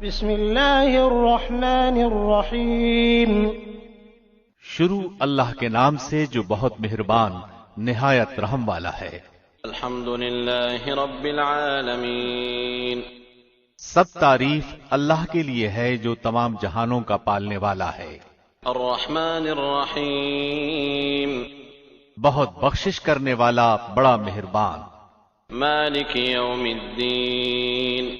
بسم اللہ الرحمن الرحیم۔ شروع اللہ کے نام سے جو بہت مہربان نہایت رحم والا ہے۔ الحمد للہ رب العالمین۔ سب تعریف اللہ کے لیے ہے جو تمام جہانوں کا پالنے والا ہے۔ الرحمن الرحیم۔ بہت بخشش کرنے والا بڑا مہربان۔ مالک یوم الدین۔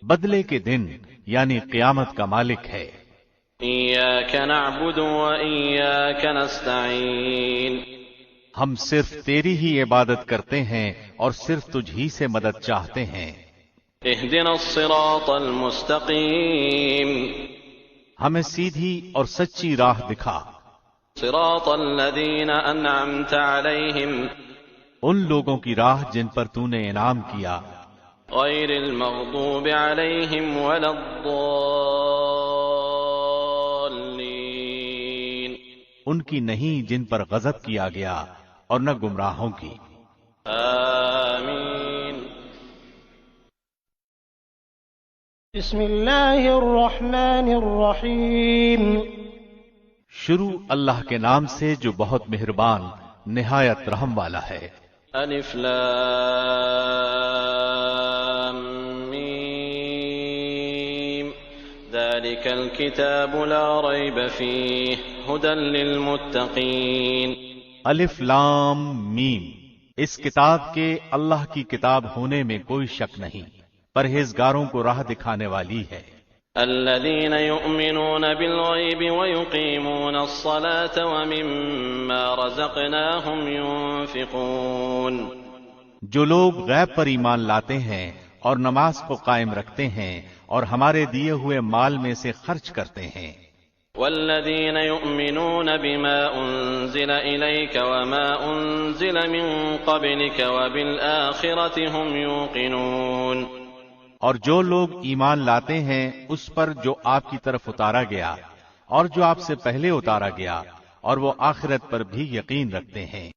بدلے کے دن یعنی قیامت کا مالک ہے۔ ایاک نعبد و ایاک نستعین۔ ہم صرف تیری ہی عبادت کرتے ہیں اور صرف تجھ ہی سے مدد چاہتے ہیں۔ اہدنا الصراط المستقیم۔ ہمیں سیدھی اور سچی راہ دکھا۔ صراط الذین انعمت علیہم ان لوگوں کی راہ جن پر تو نے انعام کیا، غیر المغضوب علیہم ولا الضالین۔ ان کی نہیں جن پر غضب کیا گیا اور نہ گمراہوں کی۔ آمین۔ بسم اللہ الرحمن الرحیم۔ شروع اللہ کے نام سے جو بہت مہربان نہایت رحم والا ہے۔ الف لام میم۔ ذلك الكتاب لا ريب فيه هدى للمتقين۔ الف لام میم، اس کتاب کے اللہ کی کتاب ہونے میں کوئی شک نہیں، پرہیزگاروں کو راہ دکھانے والی ہے۔ الذين يؤمنون بالغيب ويقيمون الصلاة ومما رزقناهم ينفقون۔ جو لوگ غیب پر ایمان لاتے ہیں اور نماز کو قائم رکھتے ہیں اور ہمارے دیے ہوئے مال میں سے خرچ کرتے ہیں۔ والذين يؤمنون بما أنزل إليك وما أنزل من قبلك وبالآخرة هم يوقنون۔ اور جو لوگ ایمان لاتے ہیں اس پر جو آپ کی طرف اتارا گیا اور جو آپ سے پہلے اتارا گیا، اور وہ آخرت پر بھی یقین رکھتے ہیں۔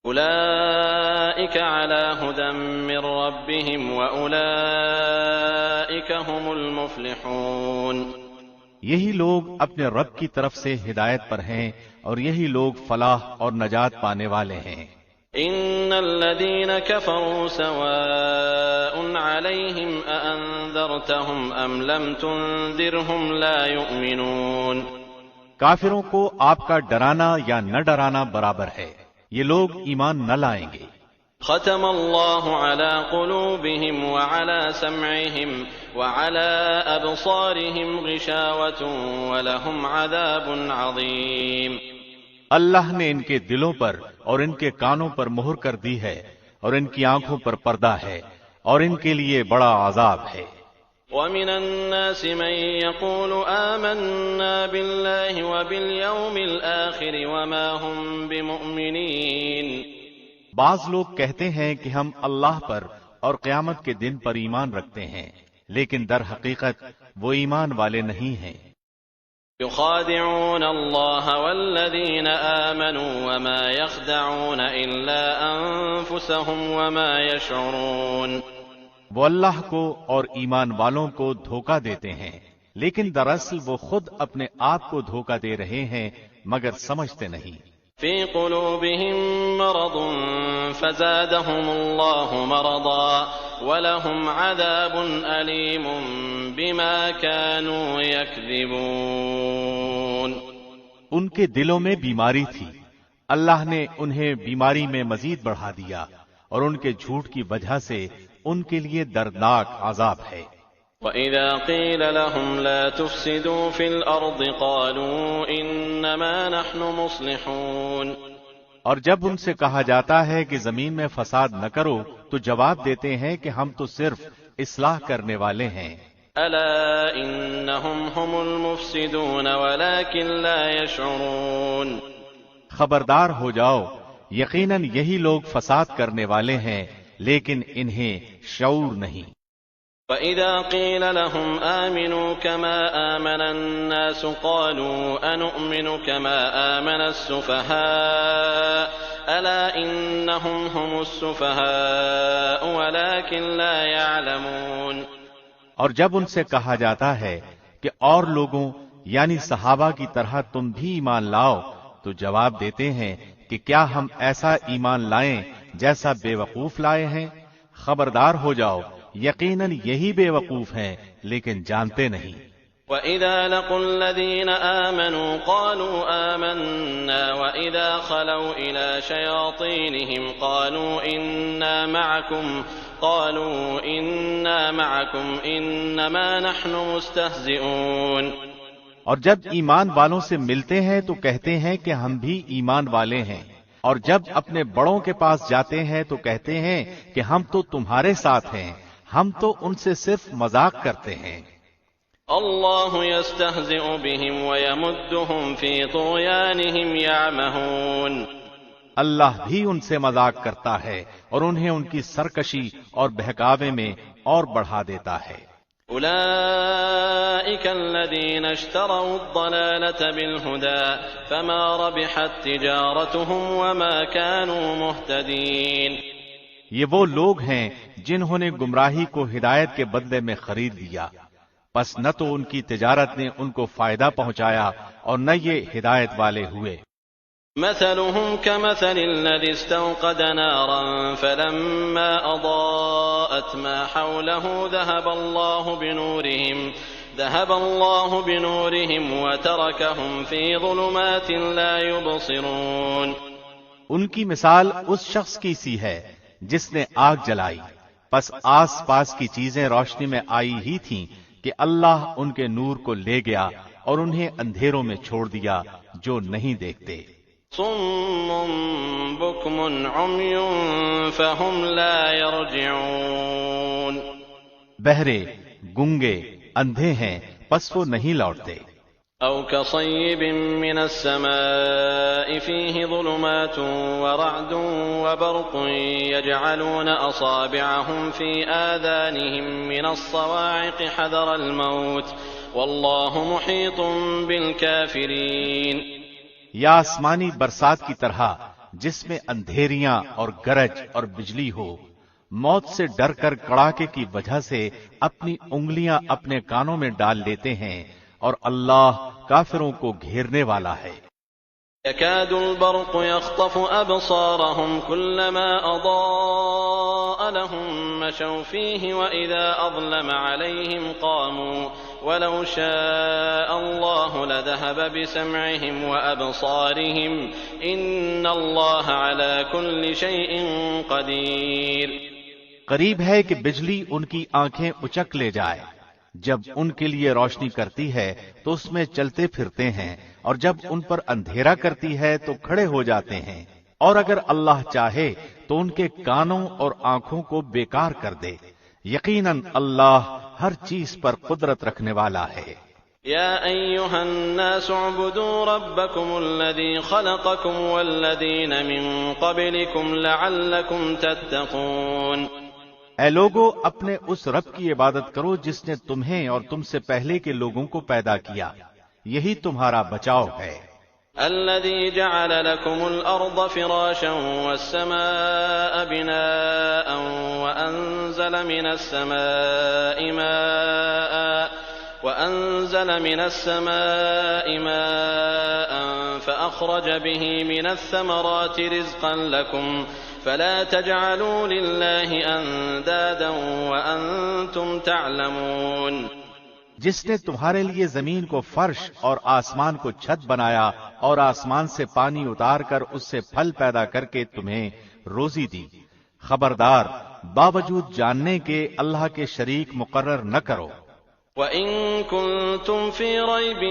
أولئك على هدى من ربهم وأولئك هم المفلحون۔ یہی لوگ اپنے رب کی طرف سے ہدایت پر ہیں اور یہی لوگ فلاح اور نجات پانے والے ہیں۔ إن الذين كفروا سواء عليهم أأنذرتهم أم لم تنذرهم لا يؤمنون۔ کافروں کو آپ کا ڈرانا یا نہ ڈرانا برابر ہے، یہ لوگ ایمان نہ لائیں گے۔ ختم الله على قلوبهم وعلى سمعهم وعلى أبصارهم غشاوة ولهم عذاب عظيم۔ اللہ نے ان کے دلوں پر اور ان کے کانوں پر مہر کر دی ہے اور ان کی آنکھوں پر پردہ ہے اور ان کے لیے بڑا عذاب ہے۔ ومن الناس من يقول آمنا بالله وباليوم الآخر وما هم بمؤمنين۔ بعض لوگ کہتے ہیں کہ ہم اللہ پر اور قیامت کے دن پر ایمان رکھتے ہیں، لیکن در حقیقت وہ ایمان والے نہیں ہیں۔ يخادعون الله والذين آمنوا وما يخدعون إلا أنفسهم وما يشعرون۔ وہ اللہ کو اور ایمان والوں کو دھوکہ دیتے ہیں، لیکن دراصل وہ خود اپنے آپ کو دھوکہ دے رہے ہیں مگر سمجھتے نہیں۔ في قلوبهم مرض فزادهم الله مرضا ولهم عذاب أليم بما كانوا يكذبون۔ ان کے دلوں میں بیماری تھی، اللہ نے انہیں بیماری میں مزید بڑھا دیا اور ان کے جھوٹ کی وجہ سے ان کے لیے دردناک عذاب ہے۔ وَإِذَا قِيلَ لَهُمْ لَا تُفْسِدُوا فِي الْأَرْضِ قَالُوا إِنَّمَا نَحْنُ مُصْلِحُونَ۔ اور جب ان سے کہا جاتا ہے کہ زمین میں فساد نہ کرو تو جواب دیتے ہیں کہ ہم تو صرف اصلاح کرنے والے ہیں۔ أَلَا إِنَّهُمْ هُمُ الْمُفْسِدُونَ وَلَكِنْ لَا يَشْعُرُونَ۔ خبردار ہو جاؤ، یقیناً یہی لوگ فساد کرنے والے ہیں لیکن انہیں شعور نہیں۔ وَإِذَا قِيلَ لَهُمْ آمِنُوا كَمَا آمَنَ النَّاسُ قَالُوا أَنُؤْمِنُ كَمَا آمَنَ السُّفَهَاءُ أَلَا إِنَّهُمْ هُمُ السُّفَهَاءُ وَلَكِنْ لَا يَعْلَمُونَ۔ اور جب ان سے کہا جاتا ہے کہ اور لوگوں یعنی صحابہ کی طرح تم بھی ایمان لاؤ، تو جواب دیتے ہیں کہ کیا ہم ایسا ایمان لائیں جیسا بے وقوف لائے ہیں؟ خبردار ہو جاؤ، یقیناً یہی بے وقوف ہیں لیکن جانتے نہیں۔ وَإِذَا لَقُوا الَّذِينَ آمَنُوا قَالُوا آمَنَّا وَإِذَا خَلَوْا إِلَى شَيَاطِينِهِمْ قَالُوا إِنَّا مَعَكُمْ إِنَّمَا نَحْنُ مُسْتَهْزِئُونَ۔ اور جب ایمان والوں سے ملتے ہیں تو کہتے ہیں کہ ہم بھی ایمان والے ہیں، اور جب اپنے بڑوں کے پاس جاتے ہیں تو کہتے ہیں کہ ہم تو تمہارے ساتھ ہیں، ہم تو ان سے صرف مذاق کرتے ہیں۔ اللہ یستہزئ بہم ویمدہم فی طغیانہم یعمہون۔ اللہ بھی ان سے مذاق کرتا ہے اور انہیں ان کی سرکشی اور بہکاوے میں اور بڑھا دیتا ہے۔ اولئک الذین اشتروا الضلالة بالہدى فما ربحت تجارتهم وما كانوا مہتدین۔ یہ وہ لوگ ہیں جنہوں نے گمراہی کو ہدایت کے بدلے میں خرید لیا، پس نہ تو ان کی تجارت نے ان کو فائدہ پہنچایا اور نہ یہ ہدایت والے ہوئے۔ مثلهم كمثل الذي استوقد نارا فلما أضاءت ما حوله ذهب الله بنورهم وتركهم في ظلمات لا يبصرون۔ ان کی مثال اس شخص کی سی ہے جس نے آگ جلائی، پس آس پاس کی چیزیں روشنی میں آئی ہی تھیں کہ اللہ ان کے نور کو لے گیا اور انہیں اندھیروں میں چھوڑ دیا جو نہیں دیکھتے۔ صم بكم عمي فهم لا يرجعون۔ بہرے، گنگے، اندھے ہیں پس وہ نہیں لوٹتے۔ أو كصيب من السماء فيه ظلمات ورعد وبرق يجعلون أصابعهم في آذانهم من الصواعق حذر الموت والله محيط بالكافرين۔ یا آسمانی برسات کی طرح جس میں اندھیریاں اور گرج اور بجلی ہو، موت سے ڈر کر کڑاکے کی وجہ سے اپنی انگلیاں اپنے کانوں میں ڈال لیتے ہیں، اور اللہ کافروں کو گھیرنے والا ہے۔ يكاد البرق يخطف أبصارهم كلما أضاء لهم مشوا فيه وإذا أظلم عليهم قاموا ولو شاء الله لذهب بسمعهم وأبصارهم إن الله على كل شيء قدير۔ قریب ہے کہ بجلی ان کی آنکھیں اچک لے جائے، جب ان کے لیے روشنی کرتی ہے تو اس میں چلتے پھرتے ہیں، اور جب ان پر اندھیرا کرتی ہے تو کھڑے ہو جاتے ہیں، اور اگر اللہ چاہے تو ان کے کانوں اور آنکھوں کو بیکار کر دے۔ یقیناً اللہ ہر چیز پر قدرت رکھنے والا ہے۔ یا ایھا الناس اعبدوا ربکم الذی خلقکم والذین من قبلکم لعلکم تتقون۔ اے لوگو، اپنے اس رب کی عبادت کرو جس نے تمہیں اور تم سے پہلے کے لوگوں کو پیدا کیا، یہی تمہارا بچاؤ ہے۔ الذي جعل لكم الأرض فراشا والسماء بناء وأنزل من السماء ماء فأخرج به من الثمرات رزقا لكم فلا تجعلوا لله أندادا وأنتم تعلمون۔ جس نے تمہارے لیے زمین کو فرش اور آسمان کو چھت بنایا اور آسمان سے پانی اتار کر اس سے پھل پیدا کر کے تمہیں روزی دی، خبردار باوجود جاننے کے اللہ کے شریک مقرر نہ کرو۔ وَإِن كُنتُمْ فِي رَيْبٍ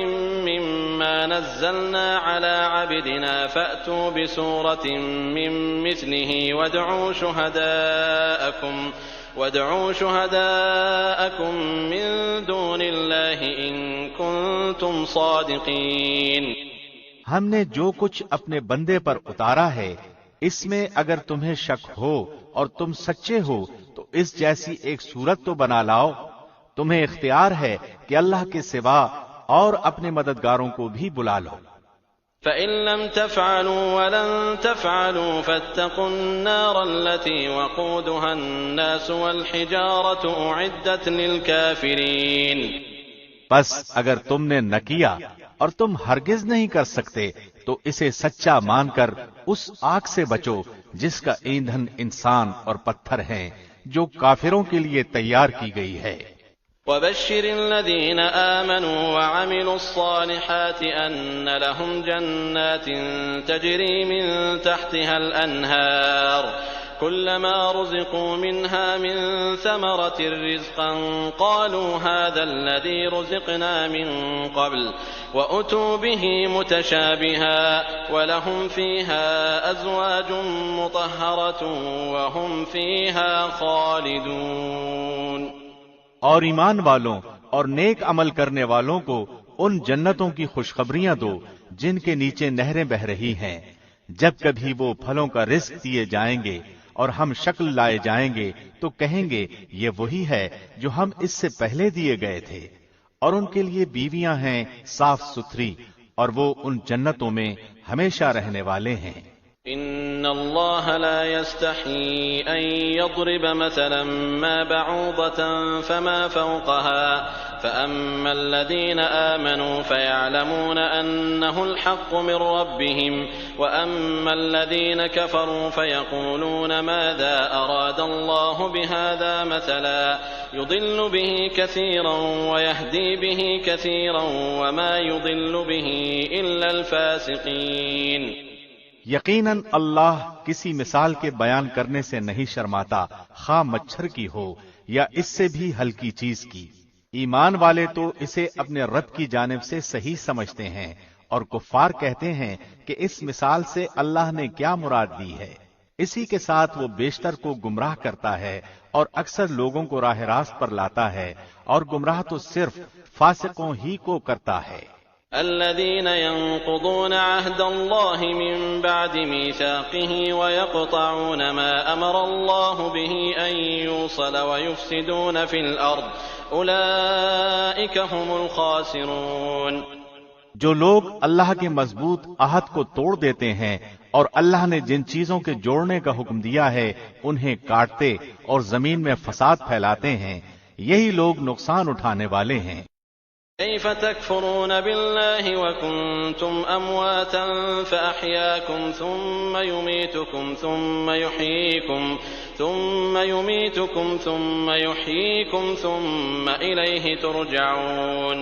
مِّمَّا نَزَّلْنَا عَلَىٰ عَبْدِنَا فَأْتُوا بِسُورَةٍ مِّن مِّثْلِهِ وَادْعُوا شُهَدَاءَكُم مِّن دُونِ اللَّهِ إِن كُنتُمْ صَادِقِينَ۔ ہم نے جو کچھ اپنے بندے پر اتارا ہے، اس میں اگر تمہیں شک ہو اور تم سچے ہو تو اس جیسی ایک صورت تو بنا لاؤ۔ تمہیں اختیار ہے کہ اللہ کے سوا اور اپنے مددگاروں کو بھی بلا لو۔ فإن لم تفعلوا ولن تفعلوا فاتقوا النار التي وقودها الناس والحجارة أعدت للكافرين. بس اگر تم نے نہ کیا اور تم ہرگز نہیں کر سکتے تو اسے سچا مان کر اس آگ سے بچو جس کا ایندھن انسان اور پتھر ہیں، جو کافروں کے لیے تیار کی گئی ہے. وبشر الذين آمنوا وعملوا الصالحات أن لهم جنات تجري من تحتها الأنهار كلما رزقوا منها من ثمرة رزقا قالوا هذا الذي رزقنا من قبل وأتوا به متشابها ولهم فيها أزواج مطهرة وهم فيها خالدون. اور ایمان والوں اور نیک عمل کرنے والوں کو ان جنتوں کی خوشخبریاں دو جن کے نیچے نہریں بہ رہی ہیں. جب کبھی وہ پھلوں کا رزق دیے جائیں گے اور ہم شکل لائے جائیں گے تو کہیں گے یہ وہی ہے جو ہم اس سے پہلے دیے گئے تھے. اور ان کے لیے بیویاں ہیں صاف ستھری اور وہ ان جنتوں میں ہمیشہ رہنے والے ہیں. ان اللہ لا يستحي ان يضرب مثلا ما بعوضة فما فوقها فاما الذين آمنوا فيعلمون انه الحق من ربهم واما الذين كفروا فيقولون ماذا اراد الله بهذا مثلا يضل به كثيرا ويهدي به كثيرا وما يضل به الا الفاسقين. یقیناً اللہ کسی مثال کے بیان کرنے سے نہیں شرماتا، خواہ مچھر کی ہو یا اس سے بھی ہلکی چیز کی. ایمان والے تو اسے اپنے رب کی جانب سے صحیح سمجھتے ہیں اور کفار کہتے ہیں کہ اس مثال سے اللہ نے کیا مراد دی ہے. اسی کے ساتھ وہ بیشتر کو گمراہ کرتا ہے اور اکثر لوگوں کو راہ راست پر لاتا ہے، اور گمراہ تو صرف فاسقوں ہی کو کرتا ہے. الذين ينقضون عهد الله من بعد ميثاقه ويقطعون ما أمر الله به أن يوصل ويفسدون في الأرض أولئك هم الخاسرون. جو لوگ اللہ کے مضبوط عہد کو توڑ دیتے ہیں اور اللہ نے جن چیزوں کے جوڑنے کا حکم دیا ہے انہیں کاٹتے اور زمین میں فساد پھیلاتے ہیں، یہی لوگ نقصان اٹھانے والے ہیں. كيف تكفرون بالله وكنتم أمواتا فأحياكم ثم يميتكم ثم يحييكم ثم إليه ترجعون.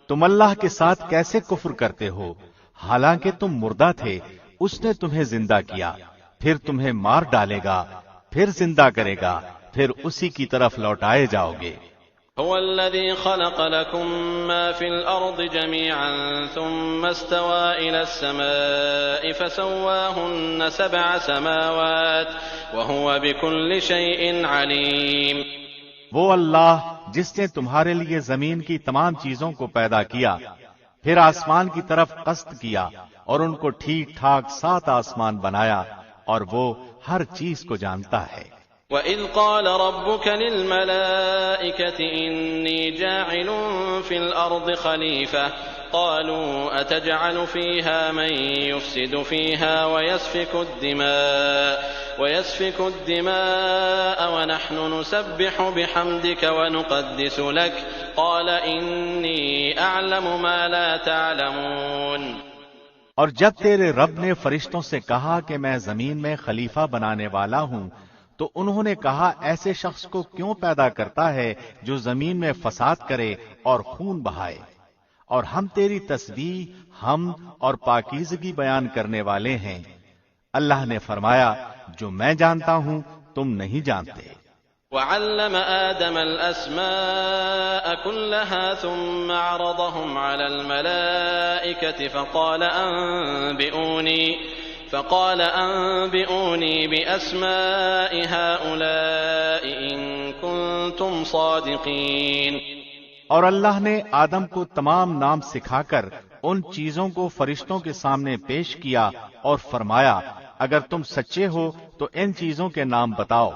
تم اللہ کے ساتھ کیسے کفر کرتے ہو حالانکہ تم مردہ تھے، اس نے تمہیں زندہ کیا، پھر تمہیں مار ڈالے گا، پھر زندہ کرے گا، پھر اسی کی طرف لوٹائے جاؤ گے. هو الذي خلق لكم ما في الأرض جميعا ثم استوى إلى السماء فسواهن 7 سماوات وهو بكل شيء عليم. وہ اللہ جس نے تمہارے لیے زمین کی تمام چیزوں کو پیدا کیا، پھر آسمان کی طرف قصد کیا اور ان کو ٹھیک ٹھاک 7 آسمان بنایا، اور وہ ہر چیز کو جانتا ہے. وَإِذْ قَالَ رَبُّكَ لِلْمَلَائِكَةِ إِنِّي جَاعِلٌ فِي الْأَرْضِ خَلِيفَةً قَالُوا أَتَجْعَلُ فِيهَا مَن يُفْسِدُ فِيهَا وَيَسْفِكُ الدِّمَاءَ وَنَحْنُ نُسَبِّحُ بِحَمْدِكَ وَنُقَدِّسُ لَكَ قَالَ إِنِّي أَعْلَمُ مَا لَا تَعْلَمُونَ. اور جب تیرے رب نے فرشتوں سے کہا کہ میں زمین میں خلیفہ بنانے والا ہوں تو انہوں نے کہا ایسے شخص کو کیوں پیدا کرتا ہے جو زمین میں فساد کرے اور خون بہائے، اور ہم تیری تسبیح، حمد اور پاکیزگی بیان کرنے والے ہیں. اللہ نے فرمایا جو میں جانتا ہوں تم نہیں جانتے. وعلم آدم الأسماء كلها ثم عرضهم على الملائكة فقال أنبئوني بأسماء هؤلاء إن كنتم صادقين. اور اللہ نے آدم کو تمام نام سکھا کر ان چیزوں کو فرشتوں کے سامنے پیش کیا اور فرمایا اگر تم سچے ہو تو ان چیزوں کے نام بتاؤ.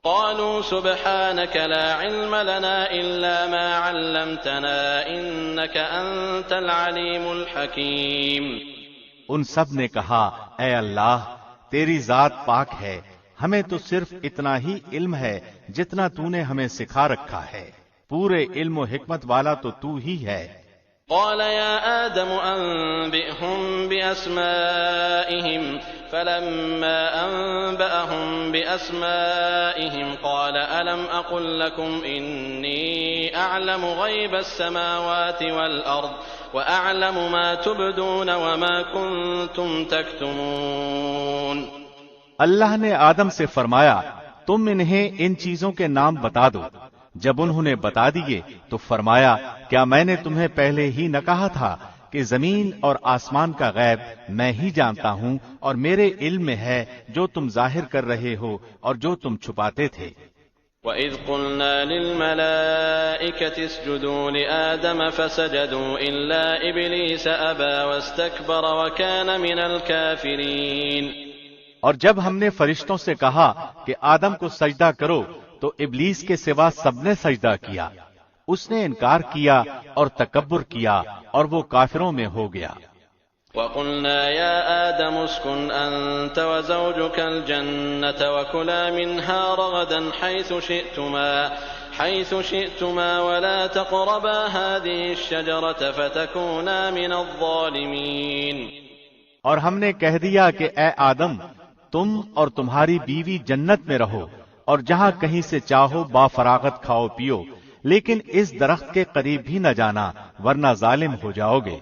قالوا سبحانك لا علم لنا إلا ما علمتنا إنك أنت العليم الحكيم. ان سب نے کہا اے اللہ تیری ذات پاک ہے، ہمیں تو صرف اتنا ہی علم ہے جتنا تو نے ہمیں سکھا رکھا ہے، پورے علم و حکمت والا تو ہی ہے۔ قال يا آدم أنبئهم بأسمائهم فلما أنبأهم بأسمائهم قال ألم أقل لكم إني أعلم غيب السماوات والأرض وأعلم ما تبدون وما كنتم تكتمون۔ اللہ نے آدم سے فرمایا تم انہیں ان چیزوں کے نام بتا دو۔ جب انہوں نے بتا دیے تو فرمایا کیا میں نے تمہیں پہلے ہی نہ کہا تھا کہ زمین اور آسمان کا غیب میں ہی جانتا ہوں اور میرے علم میں ہے جو تم ظاہر کر رہے ہو اور جو تم چھپاتے تھے۔ وَإِذْ قُلْنَا لِلْمَلَائِكَةِ اسْجُدُوا لِآدَمَ فَسَجَدُوا إِلَّا إِبْلِيسَ أَبَى وَاسْتَكْبَرَ وَكَانَ مِنَ الْكَافِرِينَ۔ اور جب ہم نے فرشتوں سے کہا کہ آدم کو سجدہ کرو تو ابلیس کے سوا سب نے سجدہ کیا، اس نے انکار کیا اور تکبر کیا اور وہ کافروں میں ہو گیا۔ وَقُلْنَا يَا آدَمُ اسْكُنْ أَنْتَ وَزَوْجُكَ الْجَنَّةَ وَكُلَا مِنْهَا رَغَدًا حَيْثُ شِئْتُمَا وَلَا تَقْرَبَا هَذِهِ الشَّجَرَةَ فَتَكُونَا مِنَ الظَّالِمِينَ۔ اور ہم نے کہہ دیا کہ اے آدم تم اور تمہاری بیوی جنت میں رہو اور جہاں کہیں سے چاہو با فراغت کھاؤ پیو، لیکن اس درخت کے قریب بھی نہ جانا ورنہ ظالم ہو جاؤ گے۔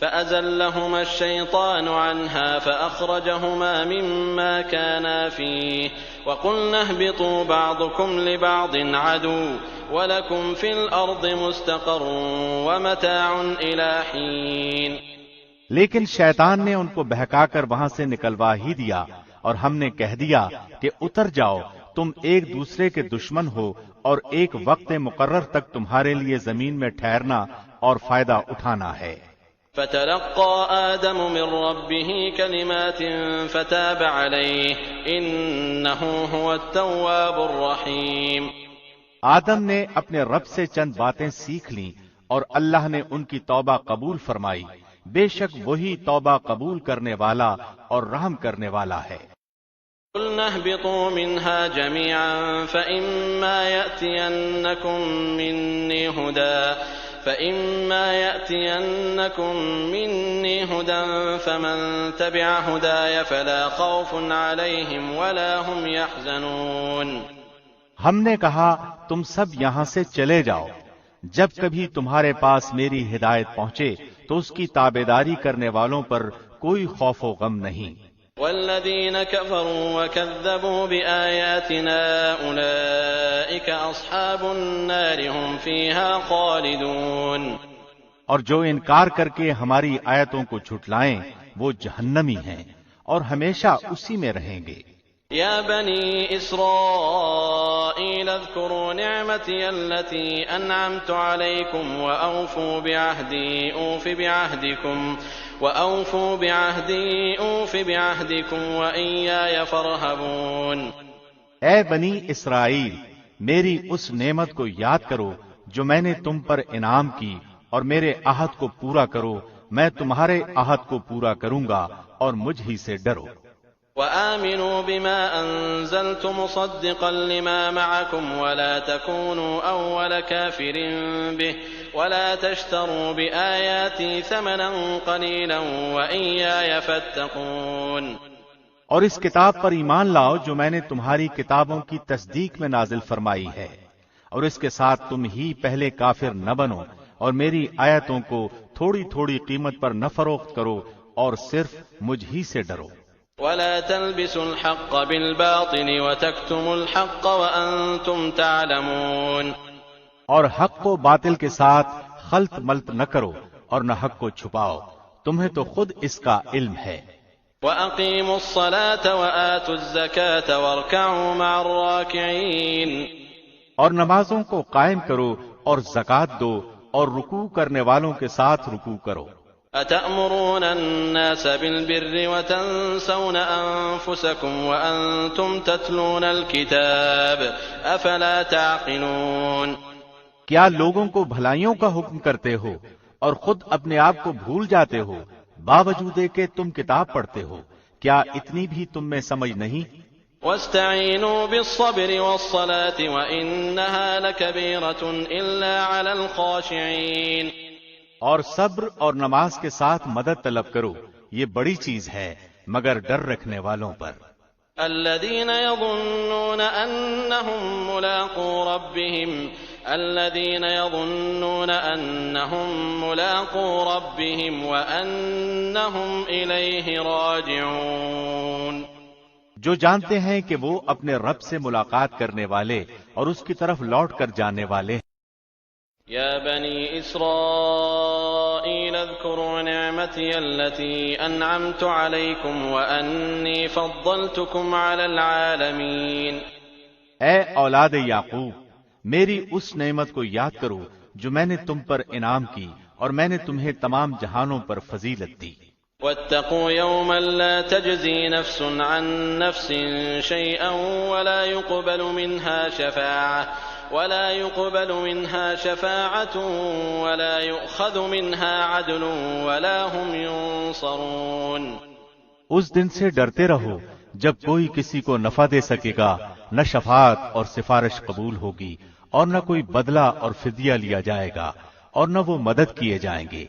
فَأَزَلَّهُمَا الشَّيْطَانُ عَنْهَا فَأَخْرَجَهُمَا مِمَّا كَانَا فِيهِ وَقُلْنَا اهْبِطُوا بَعْضُكُمْ لِبَعْضٍ عَدُوٌّ وَلَكُمْ فِي الْأَرْضِ مُسْتَقَرٌّ وَمَتَاعٌ إِلَىٰ حِينٍ۔ لیکن شیطان نے ان کو بہکا کر وہاں سے نکلوا ہی دیا اور ہم نے کہہ دیا کہ اتر جاؤ، تم ایک دوسرے کے دشمن ہو اور ایک وقت مقرر تک تمہارے لیے زمین میں ٹھہرنا اور فائدہ اٹھانا ہے۔ فَتَلَقَّى آدَمُ مِن رَّبِّهِ كَلِمَاتٍ فَتَابَ عَلَيْهِ إِنَّهُ هُوَ التَّوَّابُ الرَّحِيمُ۔ آدم نے اپنے رب سے چند باتیں سیکھ لیں اور اللہ نے ان کی توبہ قبول فرمائی، بے شک وہی توبہ قبول کرنے والا اور رحم کرنے والا ہے۔ قُلْنَا اهْبِطُوا مِنْهَا جَمِيعًا فَإِمَّا يَأْتِيَنَّكُم مِّنِّي هُدًى فَمَن تَبِعَ هُدَايَ فَلَا خَوْفٌ عَلَيْهِمْ وَلَا هُمْ يَحْزَنُونَ۔ ہم نے کہا تم سب یہاں سے چلے جاؤ، جب کبھی تمہارے پاس میری ہدایت پہنچے تو اس کی تابعداری کرنے والوں پر کوئی خوف و غم نہیں۔ وَالَّذِينَ كَفَرُوا وَكَذَّبُوا بِآيَاتِنَا أُولَئِكَ أَصْحَابُ النَّارِ هُمْ فِيهَا خَالِدُونَ۔ اور جو انکار کر کے ہماری آیتوں کو جھٹلائیں وہ جہنمی ہیں اور ہمیشہ اسی میں رہیں گے۔ يا بني إسرائيل اذكروا نعمتي التي أنعمت عليكم وأوفوا بعهدي أوف بعهدكم وإياي فارهبون۔ اے بنی اسرائیل میری اس نعمت کو یاد کرو جو میں نے تم پر انعام کی اور میرے عہد کو پورا کرو، میں تمہارے عہد کو پورا کروں گا اور مجھ ہی سے ڈرو۔ وآمنوا بما أنزلت مصدقا لما معكم ولا تكونوا أول كافر به ولا تشتروا بآياتي ثمنا قليلا وإياي فاتقون۔ اور اس کتاب پر ایمان لاؤ جو میں نے تمہاری کتابوں کی تصدیق میں نازل فرمائی ہے، اور اس کے ساتھ تم ہی پہلے کافر نہ بنو اور میری آیتوں کو تھوڑی تھوڑی قیمت پر نہ فروخت کرو اور صرف مجھ ہی سے ڈرو۔ ولا تلبسوا الحق بالباطل وتكتموا الحق وأنتم تعلمون۔ اور حق کو باطل کے ساتھ خلط ملط نہ کرو اور نہ حق کو چھپاؤ، تمہیں تو خود اس کا علم ہے۔ وأقيموا الصلاة وآتوا الزكاة واركعوا مع الراكعين۔ اور نمازوں کو قائم کرو اور زکوٰۃ دو اور رکوع کرنے والوں کے ساتھ رکوع کرو۔ أتأمرون الناس بالبر وتنسون أنفسكم وأنتم تتلون الكتاب أفلا تعقلون۔ کیا لوگوں کو بھلائیوں کا حکم کرتے ہو اور خود اپنے آپ کو بھول جاتے ہو؟ باوجود کہ تم کتاب پڑھتے ہو، کیا اتنی بھی تم میں سمجھ نہیں؟ واستعینوا بالصبر والصلاة وإنها لكبيرة إلا على الخاشعين۔ اور صبر اور نماز کے ساتھ مدد طلب کرو، یہ بڑی چیز ہے مگر ڈر رکھنے والوں پر۔ الذين يظنون أنهم ملاقو ربهم وأنهم إليه راجعون۔ جو جانتے ہیں کہ وہ اپنے رب سے ملاقات کرنے والے اور اس کی طرف لوٹ کر جانے والے ہیں۔ يا بني إسرائيل اذكروا نعمتي التي أنعمت عليكم وأني فضلتكم على العالمين۔ اے اولاد یعقوب، میری اس نعمت کو یاد کرو جو میں نے تم پر انعام کی اور میں نے تمہیں تمام جہانوں پر فضیلت دی۔ واتقوا يوما لا تجزي نفس عن نفس شيئا ولا يقبل منها شفاعة ولا يؤخذ منها عدل ولا هم ينصرون۔ اس دن سے ڈرتے رہو جب کوئی کسی کو نفع دے سکے گا، نہ شفاعت اور سفارش قبول ہوگی اور نہ کوئی بدلہ اور فدیہ لیا جائے گا اور نہ وہ مدد کیے جائیں گے۔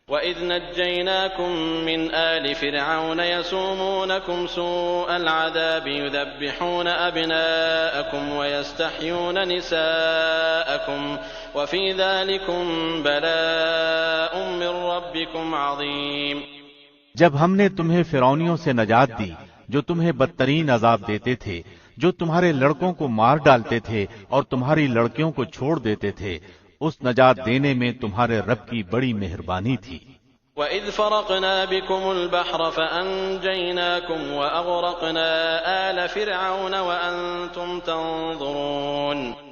وَإِذْ نَجَّيْنَاكُمْ مِنْ آلِ فِرْعَوْنَ يَسُومُونَكُمْ سُوءَ الْعَذَابِ يُذَبِّحُونَ أَبْنَاءَكُمْ وَيَسْتَحْيُونَ نِسَاءَكُمْ وَفِي ذَلِكُمْ بَلَاءٌ مِّن رَّبِّكُمْ عَظِيمٌ۔ جب ہم نے تمہیں فرعونیوں سے نجات دی جو تمہیں بدترین عذاب دیتے تھے، جو تمہارے لڑکوں کو مار ڈالتے تھے اور تمہاری لڑکیوں کو چھوڑ دیتے تھے، اس نجات دینے میں تمہارے رب کی بڑی مہربانی تھی۔ وَإِذْ فَرَقْنَا بِكُمُ الْبَحْرَ فَأَنْجَيْنَاكُمْ وَأَغْرَقْنَا آلَ فِرْعَوْنَ وَأَنْتُمْ تَنظُرُونَ۔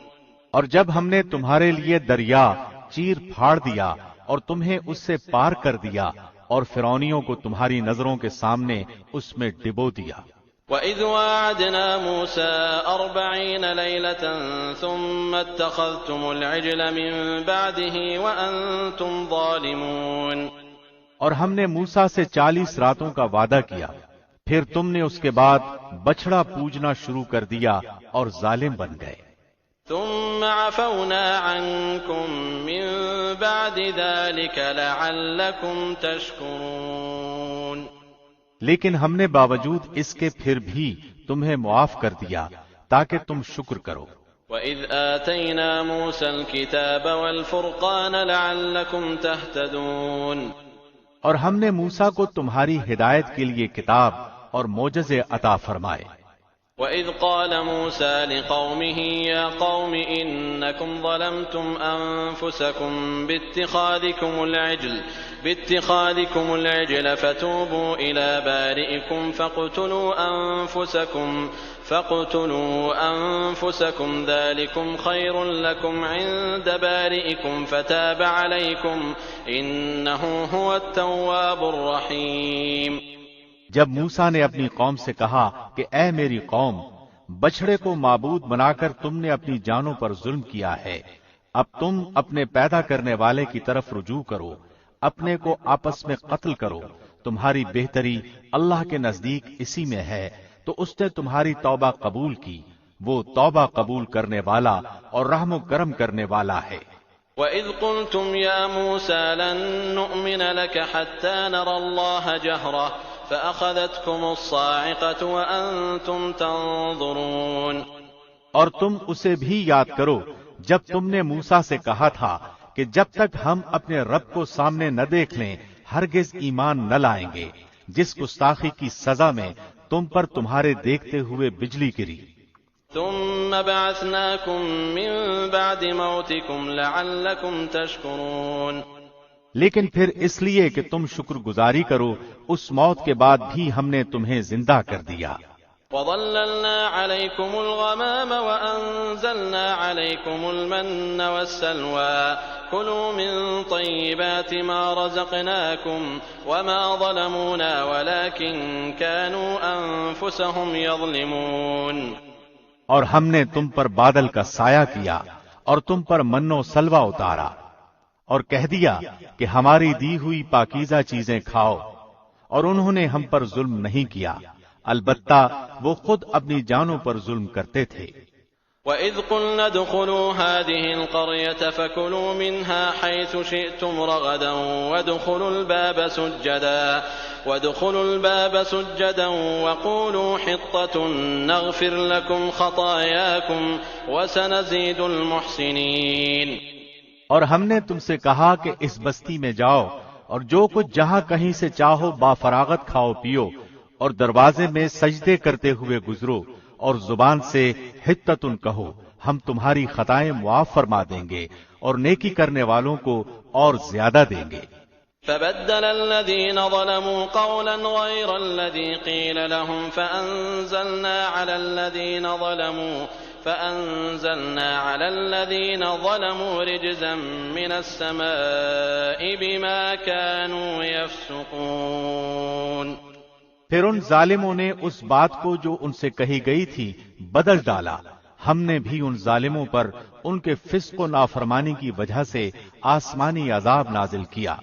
اور جب ہم نے تمہارے لیے دریا چیر پھاڑ دیا اور تمہیں اس سے پار کر دیا اور فرعونیوں کو تمہاری نظروں کے سامنے اس میں ڈبو دیا۔ وَإِذْ وَاعَدْنَا مُوسَىٰ 40 لَيْلَةً ثُمَّ اتَّخَذْتُمُ الْعِجْلَ مِن بَعْدِهِ وَأَنْتُمْ ظَالِمُونَ۔ اور ہم نے موسیٰ سے 40 راتوں کا وعدہ کیا، پھر تم نے اس کے بعد بچڑا پوجنا شروع کر دیا اور ظالم بن گئے۔ ثم عفونا عنكم من بعد ذلك لعلكم تشكرون۔ لیکن ہم نے باوجود اس کے پھر بھی تمہیں معاف کر دیا تاکہ تم شکر کرو۔ وَإِذْ آتَيْنَا مُوسَى الْكِتَابَ وَالْفُرْقَانَ لَعَلَّكُمْ تَهْتَدُونَ۔ اور ہم نے موسیٰ کو تمہاری ہدایت کے لیے کتاب اور معجزے عطا فرمائے۔ وَإِذْ قَالَ مُوسَىٰ لِقَوْمِهِ يَا قَوْمِ إِنَّكُمْ ظَلَمْتُمْ أَنفُسَكُمْ بِاتِّخَاذِكُمُ الْعِجْلَ فَتُوبُوا إِلَىٰ بَارِئِكُمْ فَاقْتُلُوا أَنفُسَكُمْ ذَٰلِكُمْ خَيْرٌ لَّكُمْ عِندَ بَارِئِكُمْ فَتَابَ عَلَيْكُمْ إِنَّهُ هُوَ التَّوَّابُ الرَّحِيمُ۔ جب موسیٰ نے اپنی قوم سے کہا کہ اے میری قوم، بچڑے کو معبود بنا کر تم نے اپنی جانوں پر ظلم کیا ہے، اب تم اپنے پیدا کرنے والے کی طرف رجوع کرو، اپنے کو آپس میں قتل کرو، تمہاری بہتری اللہ کے نزدیک اسی میں ہے، تو اس نے تمہاری توبہ قبول کی، وہ توبہ قبول کرنے والا اور رحم و کرم کرنے والا ہے۔ وَإِذْ قُلْتُمْ يَا مُوسَىٰ لَن نُّؤْمِنَ لَكَ حَتَّىٰ نَرَى اللَّهَ جَهْرَةً فَأَخَذَتْكُمُ الصَّاعِقَةُ وَأَنْتُمْ تَنظُرُونَ۔ اور تم اسے بھی یاد کرو جب تم نے موسیٰ سے کہا تھا کہ جب تک ہم اپنے رب کو سامنے نہ دیکھ لیں ہرگز ایمان نہ لائیں گے، جس گستاخی کی سزا میں تم پر تمہارے دیکھتے ہوئے بجلی گری۔ ثُمَّ بَعَثْنَاكُم مِّن بَعْدِ مَوْتِكُمْ لَعَلَّكُمْ تَشْكُرُونَ۔ لیکن پھر اس لیے کہ تم شکر گزاری کرو، اس موت کے بعد بھی ہم نے تمہیں زندہ کر دیا۔ وَظَلَّلْنَا عَلَيْكُمُ الْغَمَامَ وَأَنزَلْنَا عَلَيْكُمُ الْمَنَّ وَالسَّلْوَىٰ كُلُوا مِن طَيِّبَاتِ مَا رَزَقْنَاكُمْ وَمَا ظَلَمُونَا وَلَٰكِن كَانُوا أَنفُسَهُمْ يَظْلِمُونَ۔ اور ہم نے تم پر بادل کا سایہ کیا اور تم پر من و سلوہ اتارا اور کہہ دیا کہ ہماری دی ہوئی پاکیزہ چیزیں کھاؤ، اور انہوں نے ہم پر ظلم نہیں کیا، البتہ وہ خود اپنی جانوں پر ظلم کرتے تھے۔ وَإِذْ قُلْنَا ادْخُلُوا هَٰذِهِ الْقَرْيَةَ فَكُلُوا مِنْهَا حَيْثُ شِئْتُمْ رَغَدًا وَادْخُلُوا الْبَابَ سُجَّدًا وَقُولُوا حِطَّةٌ نَغْفِرْ لَكُمْ خَطَايَاكُمْ وَسَنَزِيدُ الْمُحْسِنِينَ۔ اور ہم نے تم سے کہا کہ اس بستی میں جاؤ اور جو کچھ جہاں کہیں سے چاہو بافراغت کھاؤ پیو، اور دروازے میں سجدے کرتے ہوئے گزرو، اور زبان سے حطتن کہو، ہم تمہاری خطائیں معاف فرما دیں گے اور نیکی کرنے والوں کو اور زیادہ دیں گے۔ فبدل الذين ظلموا قولا غير الذي قيل لهم فأنزلنا على الذين ظلموا رجزا من السماء بما كانوا يفسقون۔ پھر ان ظالموں نے اس بات کو جو ان سے کہی گئی تھی بدل ڈالا، ہم نے بھی ان ظالموں پر ان کے فسق و نافرمانی کی وجہ سے آسمانی عذاب نازل کیا۔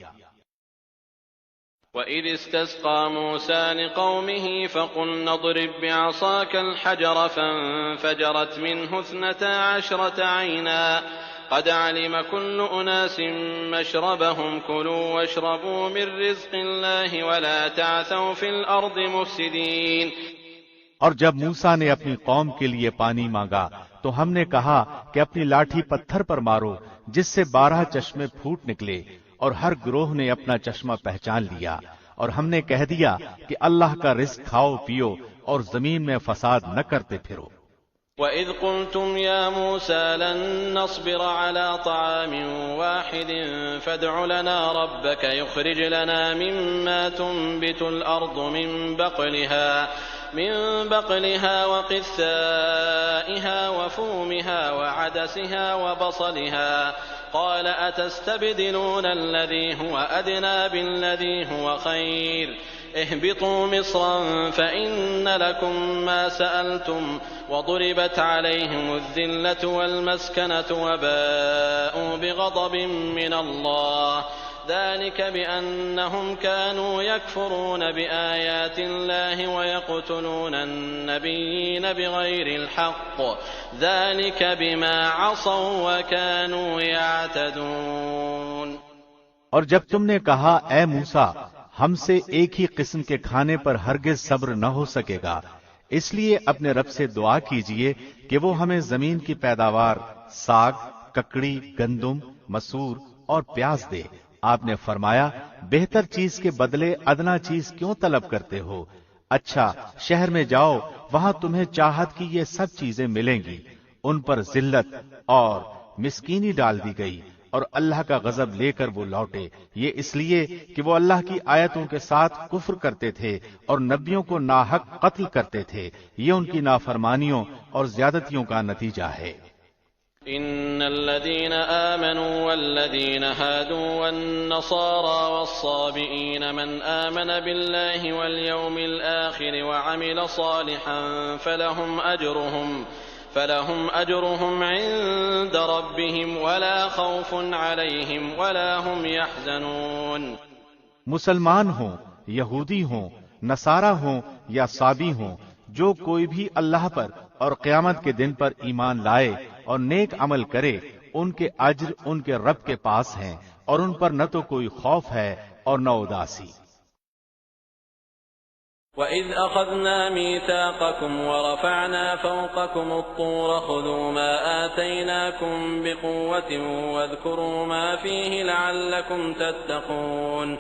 وَإِذِ اسْتَسْقَىٰ مُوسَىٰ لِقَوْمِهِ فَقُلْنَا اضْرِب بِّعَصَاكَ الْحَجَرَ فَانفَجَرَتْ مِنْهُ 12 عَيْنًا قَدْ عَلِمَ كُلُّ أُنَاسٍ مَّشْرَبَهُمْ كُلُوا وَاشْرَبُوا مِن رِّزْقِ اللَّهِ وَلَا تَعْثَوْا فِي الْأَرْضِ مُفْسِدِينَ۔ اور جب موسیٰ نے اپنی قوم کے لیے پانی مانگا تو ہم نے کہا کہ اپنی لاٹھی پتھر پر مارو جس سے 12 چشمے پھوٹ نکلے، اور ہر گروہ نے اپنا چشمہ پہچان لیا، اور ہم نے کہہ دیا کہ اللہ کا رزق کھاؤ پیو اور زمین میں فساد نہ کرتے پھرو۔ وَإِذْ قُلْتُمْ يَا مُوسَىٰ لَن نَّصْبِرَ عَلَىٰ طَعَامٍ وَاحِدٍ فَادْعُ لَنَا رَبَّكَ يُخْرِجْ لَنَا مِمَّا تُنبِتُ الْأَرْضُ مِن بَقْلِهَا وَقِثَّائِهَا وَفُومِهَا وَعَدَسِهَا وَبَصَلِهَا قَالَ أَتَسْتَبْدِلُونَ الَّذِي هُوَ أَدْنَىٰ بِالَّذِي هُوَ خَيْرٌ اهْبِطُوا مِصْرًا فَإِنَّ لَكُم مَّا سَأَلْتُمْ وَضُرِبَتْ عَلَيْهِمُ الذِّلَّةُ وَالْمَسْكَنَةُ وَبَاءُوا بِغَضَبٍ مِّنَ اللَّهِ ذلك بأنهم كانوا يكفرون بآيات الله ويقتلون النبيين بغير الحق ذلك بما عصوا وكانوا يعتدون۔ اور جب تم نے کہا اے موسیٰ ہم سے ایک ہی قسم کے کھانے پر ہرگز صبر نہ ہو سکے گا، اس لیے اپنے رب سے دعا کیجئے کہ وہ ہمیں زمین کی پیداوار ساگ، ککڑی، گندم، مسور اور پیاز دے۔ آپ نے فرمایا بہتر چیز کے بدلے ادنا چیز کیوں طلب کرتے ہو؟ اچھا شہر میں جاؤ، وہاں تمہیں چاہت کی یہ سب چیزیں ملیں گی۔ ان پر ذلت اور مسکینی ڈال دی گئی اور اللہ کا غضب لے کر وہ لوٹے، یہ اس لیے کہ وہ اللہ کی آیتوں کے ساتھ کفر کرتے تھے اور نبیوں کو ناحق قتل کرتے تھے۔ یہ ان کی نافرمانیوں اور زیادتیوں کا نتیجہ ہے۔ إن الذين آمنوا والذين هادوا والنصارى والصابئين من آمن بالله واليوم الآخر وعمل صالحا فلهم أجرهم عند ربهم ولا خوف عليهم ولا هم يحزنون۔ مسلمان ہوں، یہودی ہوں، نصارہ ہوں یا صابی ہوں، جو کوئی بھی اللہ پر اور قیامت کے دن پر ایمان لائے اور نیک عمل کرے، ان کے اجر ان کے رب کے پاس ہیں، اور ان پر نہ تو کوئی خوف ہے اور نہ اداسی۔ وَإِذْ أَخَذْنَا مِيثَاقَكُمْ وَرَفَعْنَا فَوْقَكُمُ الطُّورَ خُذُوا مَا آتَيْنَاكُمْ بِقُوَّةٍ وَاذْكُرُوا مَا فِيهِ لَعَلَّكُمْ تَتَّقُونَ۔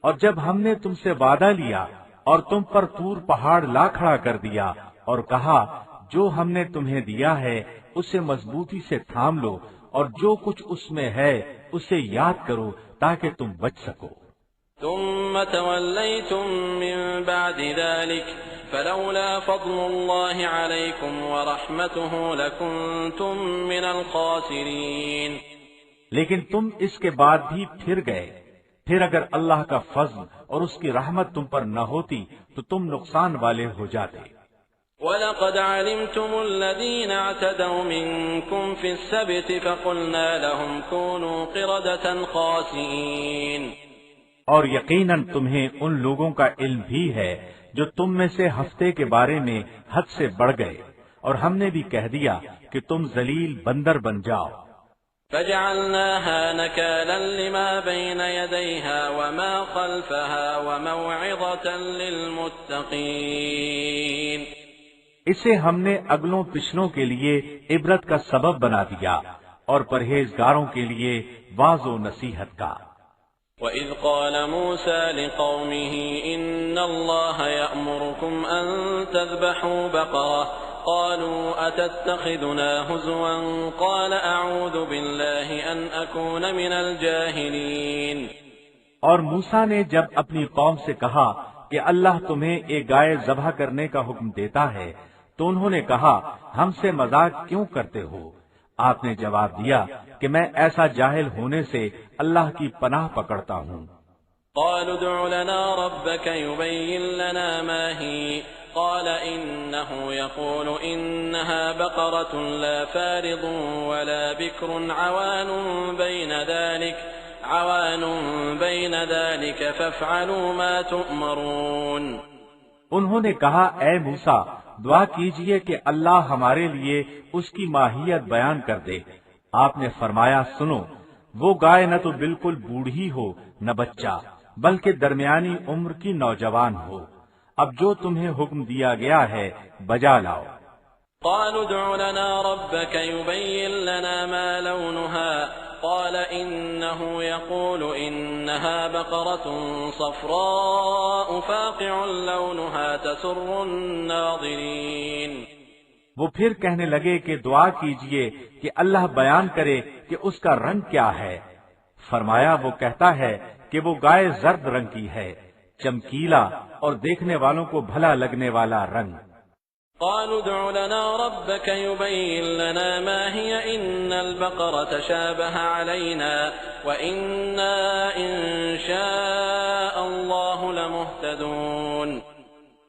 اور جب ہم نے تم سے وعدہ لیا اور تم پر طور پہاڑ لا کھڑا کر دیا اور کہا جو ہم نے تمہیں دیا ہے اسے مضبوطی سے تھام لو، اور جو کچھ اس میں ہے اسے یاد کرو تاکہ تم بچ سکو۔ ثم توليتم من بعد ذلك فلولا فضل الله عليكم ورحمته لكنتم من الخاسرين۔ لیکن تم اس کے بعد بھی پھر گئے، پھر اگر اللہ کا فضل اور اس کی رحمت تم پر نہ ہوتی تو تم نقصان والے ہو جاتے۔ وَلَقَدْ عَلِمْتُمُ الَّذِينَ اعْتَدَوْا مِنكُمْ فِي السَّبْتِ فَقُلْنَا لَهُمْ كُونُوا قِرَدَةً خَاسِئِينَ۔ اور یقیناً تمہیں ان لوگوں کا علم بھی ہے جو تم میں سے ہفتے کے بارے میں حد سے بڑھ گئے، اور ہم نے بھی کہہ دیا کہ تم ذلیل بندر بن جاؤ۔ فجعلناها نكالا لما بين يديها وما خلفها وموعظة للمتقين۔ اسے ہم نے اگلوں پچھلوں کے لیے عبرت کا سبب بنا دیا اور پرہیزگاروں کے لیے واعظ و نصیحت کا۔ وَإِذْ قَالَ مُوسَى لِقَوْمِهِ إِنَّ اللَّهَ يَأْمُرُكُمْ أَن تَذْبَحُوا بَقَرَةً قَالُوا أَتَتَّخِذُنَا هُزُوًا قَالَ أَعُوذُ بِاللَّهِ أَنْ أَكُونَ مِنَ الْجَاهِلِينَ۔ اور موسیٰ نے جب اپنی قوم سے کہا کہ اللہ تمہیں ایک گائے ذبح کرنے کا حکم دیتا ہے تو انہوں نے کہا ہم سے مذاق کیوں کرتے ہو؟ آپ نے جواب دیا کہ میں ایسا جاہل ہونے سے اللہ کی پناہ پکڑتا ہوں۔ قالوا ادع لنا ربك يبين لنا ما هي قال إنه يقول إنها بقرة لا فارض ولا بكر عوان بين ذلك فافعلوا ما تؤمرون۔ انہوں نے کہا اے موسیٰ دعا کیجئے کہ اللہ ہمارے لیے اس کی ماہیت بیان کر دے۔ آپ نے فرمایا سنو، وہ گائے نہ تو بالکل بوڑھی ہو نہ بچہ، بلکہ درمیانی عمر کی نوجوان ہو۔ اب جو تمہیں حکم دیا گیا ہے بجا لاؤ۔ قالوا ادع لنا ربك يبين لنا ما لونها قال إنه يقول إنها بقرة صفراء فاقع لونها تسر الناظرين۔ وہ پھر کہنے لگے کہ دعا کیجئے کہ اللہ بیان کرے کہ اس کا رنگ کیا ہے۔ فرمایا وہ کہتا ہے کہ وہ گائے زرد رنگ کی ہے، چمکیلا اور دیکھنے والوں کو بھلا لگنے والا رنگ۔ قالوا ادع لنا ربك يبين لنا ما هي إن البقرة شابه علينا وإنا إن شاء الله لمهتدون۔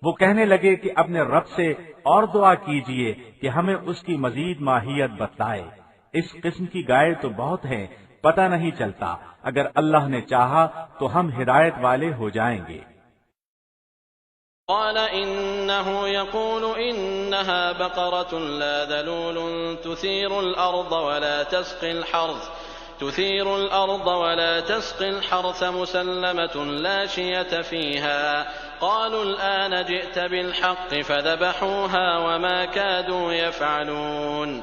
وہ کہنے لگے کہ اپنے رب سے اور دعا کیجئے کہ ہمیں اس کی مزید ماہیت بتلائے۔ اس قسم کی گائے تو بہت ہیں، پتہ نہیں چلتا، اگر اللہ نے چاہا تو ہم ہدایت والے ہو جائیں گے۔ قال إنه يقول إنها بقرة لا ذلول تثير الأرض ولا تسقي الحرث مسلمة لا شية فيها قالوا الآن جئت بالحق فذبحوها وما كادوا يفعلون۔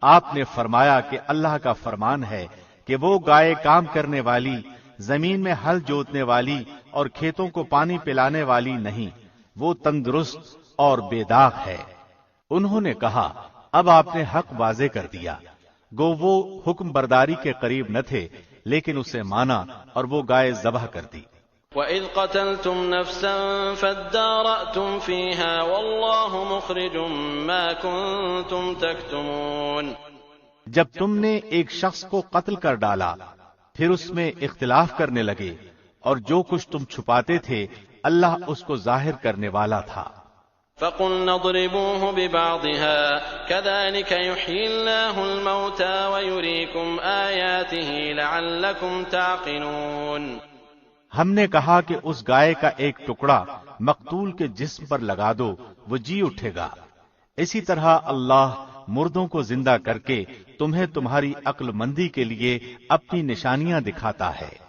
آپ نے فرمایا کہ اللہ کا فرمان ہے کہ وہ گائے کام کرنے والی، زمین میں ہل جوتنے والی اور کھیتوں کو پانی پلانے والی نہیں، وہ تندرست اور بے داغ ہے۔ انہوں نے کہا اب آپ نے حق واضح کر دیا۔ گو وہ حکم برداری کے قریب نہ تھے لیکن اسے مانا اور وہ گائے ذبح کر دی۔ وَإِذْ قَتَلْتُمْ نَفْسًا فَادَّارَأْتُمْ فِيهَا وَاللَّهُ مُخْرِجٌ مَا كُنتُمْ تَكْتُمُونَ۔ جب تم نے ایک شخص کو قتل کر ڈالا پھر اس میں اختلاف کرنے لگے اور جو کچھ تم چھپاتے تھے اللہ اس کو ظاہر کرنے والا تھا۔ فَقُلْنَا اضْرِبُوهُ بِبَعْضِهَا كَذَلِكَ يُحْيِي اللَّهُ الْمَوْتَى وَيُرِيكُمْ آيَاتِهِ لَعَلَّكُمْ تَعْقِلُونَ۔ ہم نے کہا کہ اس گائے کا ایک ٹکڑا مقتول کے جسم پر لگا دو، وہ جی اٹھے گا۔ اسی طرح اللہ مردوں کو زندہ کر کے تمہیں تمہاری عقل مندی کے لیے اپنی نشانیاں دکھاتا ہے۔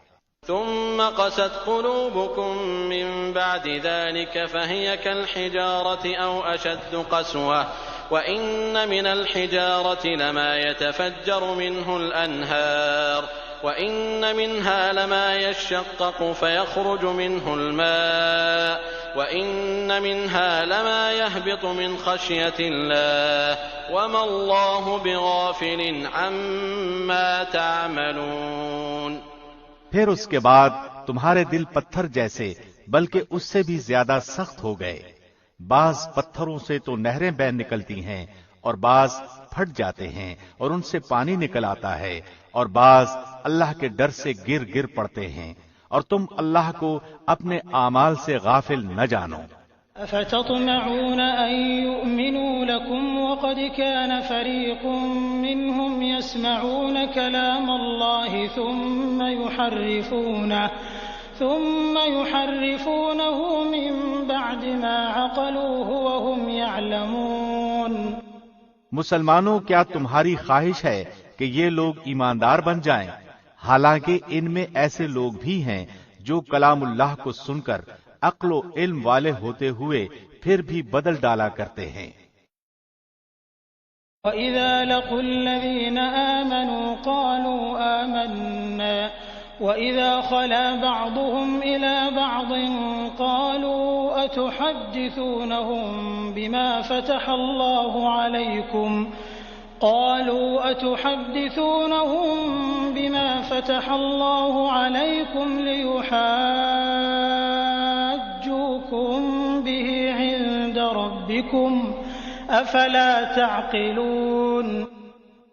ثم قست قلوبكم من بعد ذلك فهي كالحجارة أو أشد قسوة وإن من الحجارة لما يتفجر منه الأنهار وإن منها لما يشقق فيخرج منه الماء وإن منها لما يهبط من خشية الله وما الله بغافل عما تعملون۔ پھر اس کے بعد تمہارے دل پتھر جیسے بلکہ اس سے بھی زیادہ سخت ہو گئے۔ بعض پتھروں سے تو نہریں بہہ نکلتی ہیں اور بعض پھٹ جاتے ہیں اور ان سے پانی نکل آتا ہے، اور بعض اللہ کے ڈر سے گر گر پڑتے ہیں، اور تم اللہ کو اپنے اعمال سے غافل نہ جانو۔ أفتطمعون أن يؤمنوا لكم وقد كان فريق منهم يسمعون كلام الله ثم يحرفونه من بعد ما عقلوه وهم يعلمون۔ مسلمانوں، کیا تمہاری خواہش ہے کہ یہ لوگ ایماندار بن جائیں؟ حالانکہ ان میں ایسے لوگ بھی ہیں جو کلام اللہ کو سن کر عقل و علم والے ہوتے ہوئے پھر بھی بدل ڈالا کرتے ہیں۔ وَإِذَا لَقُوا الَّذِينَ آمَنُوا قَالُوا آمَنَّا وَإِذَا خَلَا بَعْضُهُمْ إِلَى بَعْضٍ قَالُوا أَتُحَدِّثُونَهُم بِمَا فَتَحَ اللَّهُ عَلَيْكُمْ لِيُحَاجُّوكُم بِهِ عِندَ رَبِّكُمْ افلا تعقلون۔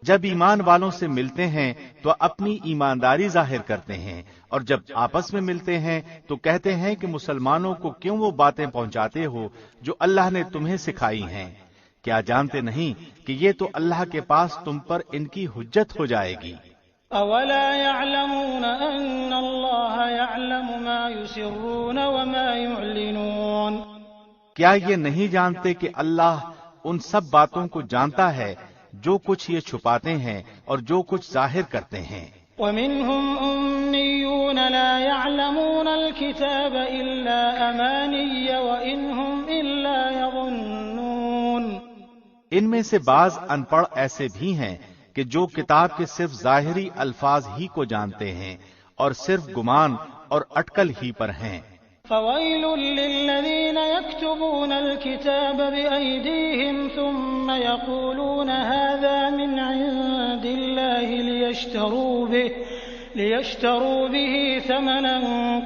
جب ایمان والوں سے ملتے ہیں تو اپنی ایمانداری ظاہر کرتے ہیں، اور جب آپس میں ملتے ہیں تو کہتے ہیں کہ مسلمانوں کو کیوں وہ باتیں پہنچاتے ہو جو اللہ نے تمہیں سکھائی ہیں؟ کیا جانتے نہیں کہ یہ تو اللہ کے پاس تم پر ان کی حجت ہو جائے گی؟ اولا يعلمون ان اللہ يعلم ما يسرون وما يعلنون۔ کیا یہ نہیں جانتے کہ اللہ ان سب باتوں کو جانتا ہے جو کچھ یہ چھپاتے ہیں اور جو کچھ ظاہر کرتے ہیں؟ وَمِنْهُمْ أُمِّيُّونَ لَا يَعْلَمُونَ الْكِتَابَ إِلَّا أَمَانِيَّ وَإِنْهُمْ إِلَّا يَظُنُّونَ۔ ان میں سے بعض ان پڑھ ایسے بھی ہیں کہ جو کتاب کے صرف ظاہری الفاظ ہی کو جانتے ہیں اور صرف گمان اور اٹکل ہی پر ہیں۔ فويل للذين يكتبون الكتاب بأيديهم ثم يقولون هذا من عند الله ليشتروا به ثمنا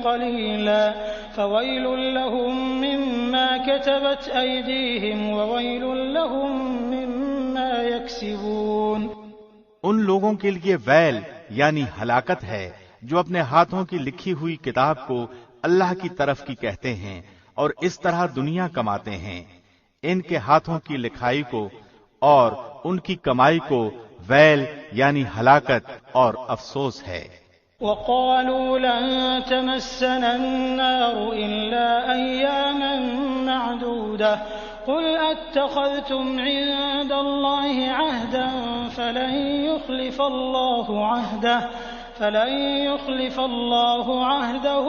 قليلا فويل لهم مما كتبت أيديهم وويل لهم مما يكسبون۔ ان لوگوں کے لیے ویل یعنی ہلاکت ہے جو اپنے ہاتھوں کی لکھی ہوئی کتاب کو اللہ کی طرف کی کہتے ہیں اور اس طرح دنیا کماتے ہیں۔ ان کے ہاتھوں کی لکھائی کو اور ان کی کمائی کو ویل یعنی ہلاکت اور افسوس ہے۔ وَقَالُوا لَن تَمَسَّنَا النَّارُ إِلَّا أَيَّامًا مَّعْدُودَةً قُلْ أَتَّخَذْتُمْ عِندَ اللَّهِ عَهْدًا فَلَن يخلف الله عهده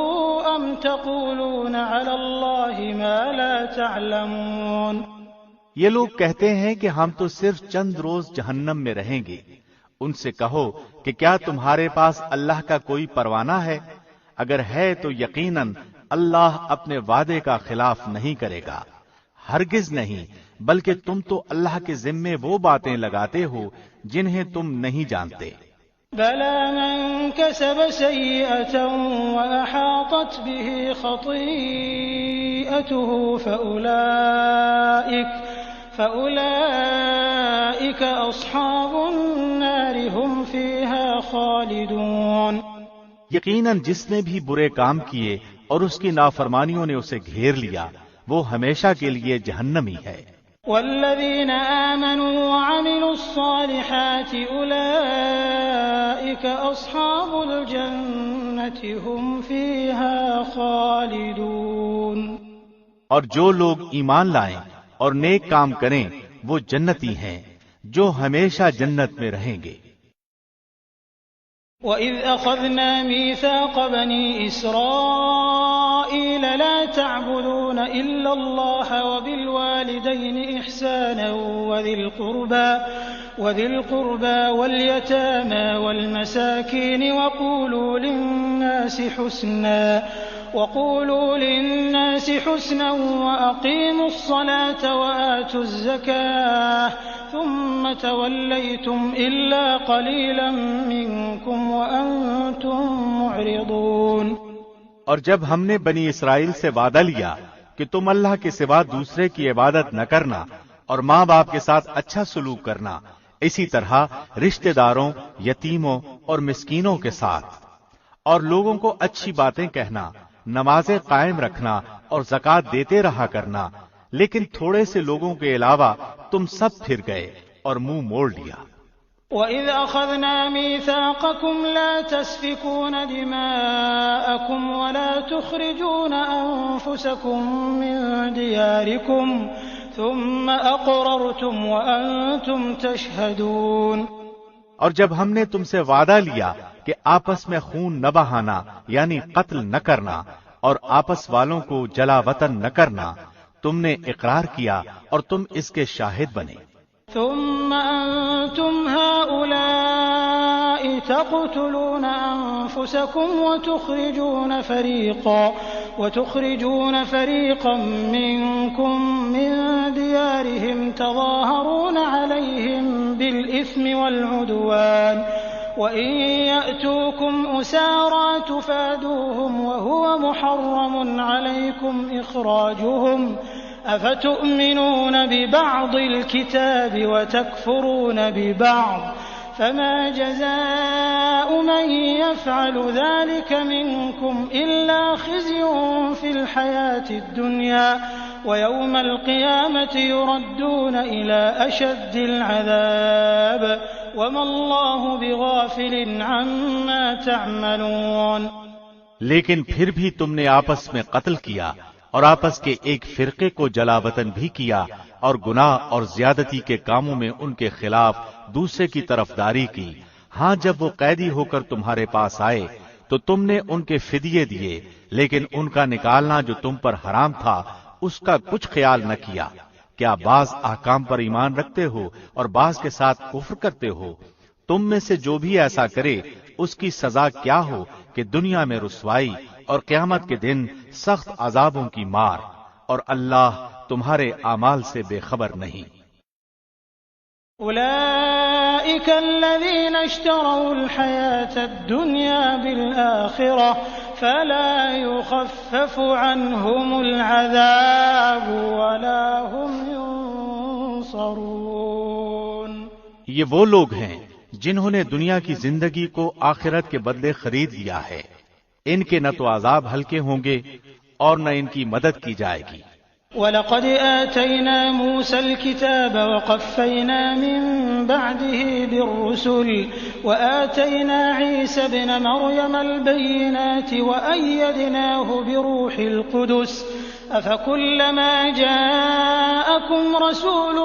أم تقولون على الله ما لا تعلمون۔ یہ لوگ کہتے ہیں کہ ہم تو صرف چند روز جہنم میں رہیں گے۔ ان سے کہو کہ کیا تمہارے پاس اللہ کا کوئی پروانہ ہے؟ اگر ہے تو یقیناً اللہ اپنے وعدے کا خلاف نہیں کرے گا۔ ہرگز نہیں، بلکہ تم تو اللہ کے ذمے وہ باتیں لگاتے ہو جنہیں تم نہیں جانتے۔ بلى من كسب سيئة وأحاطت به خطيئته فأولئك أصحاب النار هم فيها خالدون۔ یقیناً جس نے بھی برے کام کیے اور اس کی نافرمانیوں نے اسے گھیر لیا، وہ ہمیشہ کے لیے جہنمی ہے۔ والذين آمنوا وعملوا الصالحات أولئك أصحاب الجنة هم فيها خالدون۔ اور جو لوگ ایمان لائیں اور نیک کام کریں وہ جنتی ہیں جو ہمیشہ جنت میں رہیں گے۔ وَإِذْ أَخَذْنَا مِيثَاقَ بَنِي إِسْرَائِيلَ لَا تَعْبُدُونَ إِلَّا اللَّهَ وَبِالْوَالِدَيْنِ إِحْسَانًا وَذِي الْقُرْبَى وَالْيَتَامَى وَالْمَسَاكِينِ وَقُولُوا لِلنَّاسِ حُسْنًا وَأَقِيمُوا الصَّلَاةَ وَآتُوا الزَّكَاةَ ثُمَّ تَوَلَّيْتُمْ إِلَّا قَلِيلًا مِّنكُمْ وَأَنتُم مُّعْرِضُونَ۔ اور جب ہم نے بنی اسرائیل سے وعدہ لیا کہ تم اللہ کے سوا دوسرے کی عبادت نہ کرنا اور ماں باپ کے ساتھ اچھا سلوک کرنا، اسی طرح رشتہ داروں، یتیموں اور مسکینوں کے ساتھ، اور لوگوں کو اچھی باتیں کہنا، نمازیں قائم رکھنا اور زکوٰۃ دیتے رہا کرنا، لیکن تھوڑے سے لوگوں کے علاوہ تم سب پھر گئے اور منہ موڑ لیا۔ وَإِذْ أَخَذْنَا مِيثَاقَكُمْ لَا تَسْفِكُونَ دِمَاءَكُمْ وَلَا تُخْرِجُونَ أَنفُسَكُم مِّن دِيَارِكُمْ ثُمَّ أَقْرَرْتُمْ وَأَنتُمْ تَشْهَدُونَ۔ اور جب ہم نے تم سے وعدہ لیا کہ آپس میں خون نہ بہانا یعنی قتل نہ کرنا اور آپس والوں کو جلا وطن نہ کرنا، تم نے اقرار کیا اور تم اس کے شاہد بنے۔ ثم أنتم هؤلاء تقتلون أنفسكم وتخرجون فريقا منكم من ديارهم تظاهرون عليهم بالإثم والعدوان وإن يأتوكم أسارى تفادوهم وهو محرم عليكم إخراجهم أفتؤمنون ببعض الكتاب وتكفرون ببعض فما جزاء من يفعل ذلك منكم إلا خزي في الحياة الدنيا ويوم القيامة يردون إلى أشد العذاب وما الله بغافل عما تعملون۔ لیکن پھر بھی تم نے آپس میں قتل کیا اور آپس کے ایک فرقے کو جلا وطن بھی کیا اور گناہ اور زیادتی کے کاموں میں ان کے خلاف دوسرے کی طرفداری کی۔ ہاں جب وہ قیدی ہو کر تمہارے پاس آئے تو تم نے ان کے فدیے دیے، لیکن ان کا نکالنا جو تم پر حرام تھا اس کا کچھ خیال نہ کیا۔ کیا بعض احکام پر ایمان رکھتے ہو اور بعض کے ساتھ کفر کرتے ہو؟ تم میں سے جو بھی ایسا کرے اس کی سزا کیا ہو کہ دنیا میں رسوائی اور قیامت کے دن سخت عذابوں کی مار، اور اللہ تمہارے اعمال سے بے خبر نہیں۔ أولئك الذين اشتروا الحياة الدنيا بالآخرة فلا يخفف عنهم العذاب ولا هم ينصرون۔ یہ وہ لوگ ہیں جنہوں نے دنیا کی زندگی کو آخرت کے بدلے خرید لیا ہے، ان کے نہ تو عذاب ہلکے ہوں گے اور نہ ان کی مدد کی جائے گی۔ وَلَقَدْ آتَيْنَا مُوسَى الْكِتَابَ وَقَفَّيْنَا مِن بَعْدِهِ بِالرُّسُلِ وَآتَيْنَا عِيسَى ابْنَ مَرْيَمَ الْبَيِّنَاتِ وَأَيَّدْنَاهُ بِرُوحِ الْقُدُسِ أَفَكُلَّمَا جَاءَكُمْ رَسُولٌ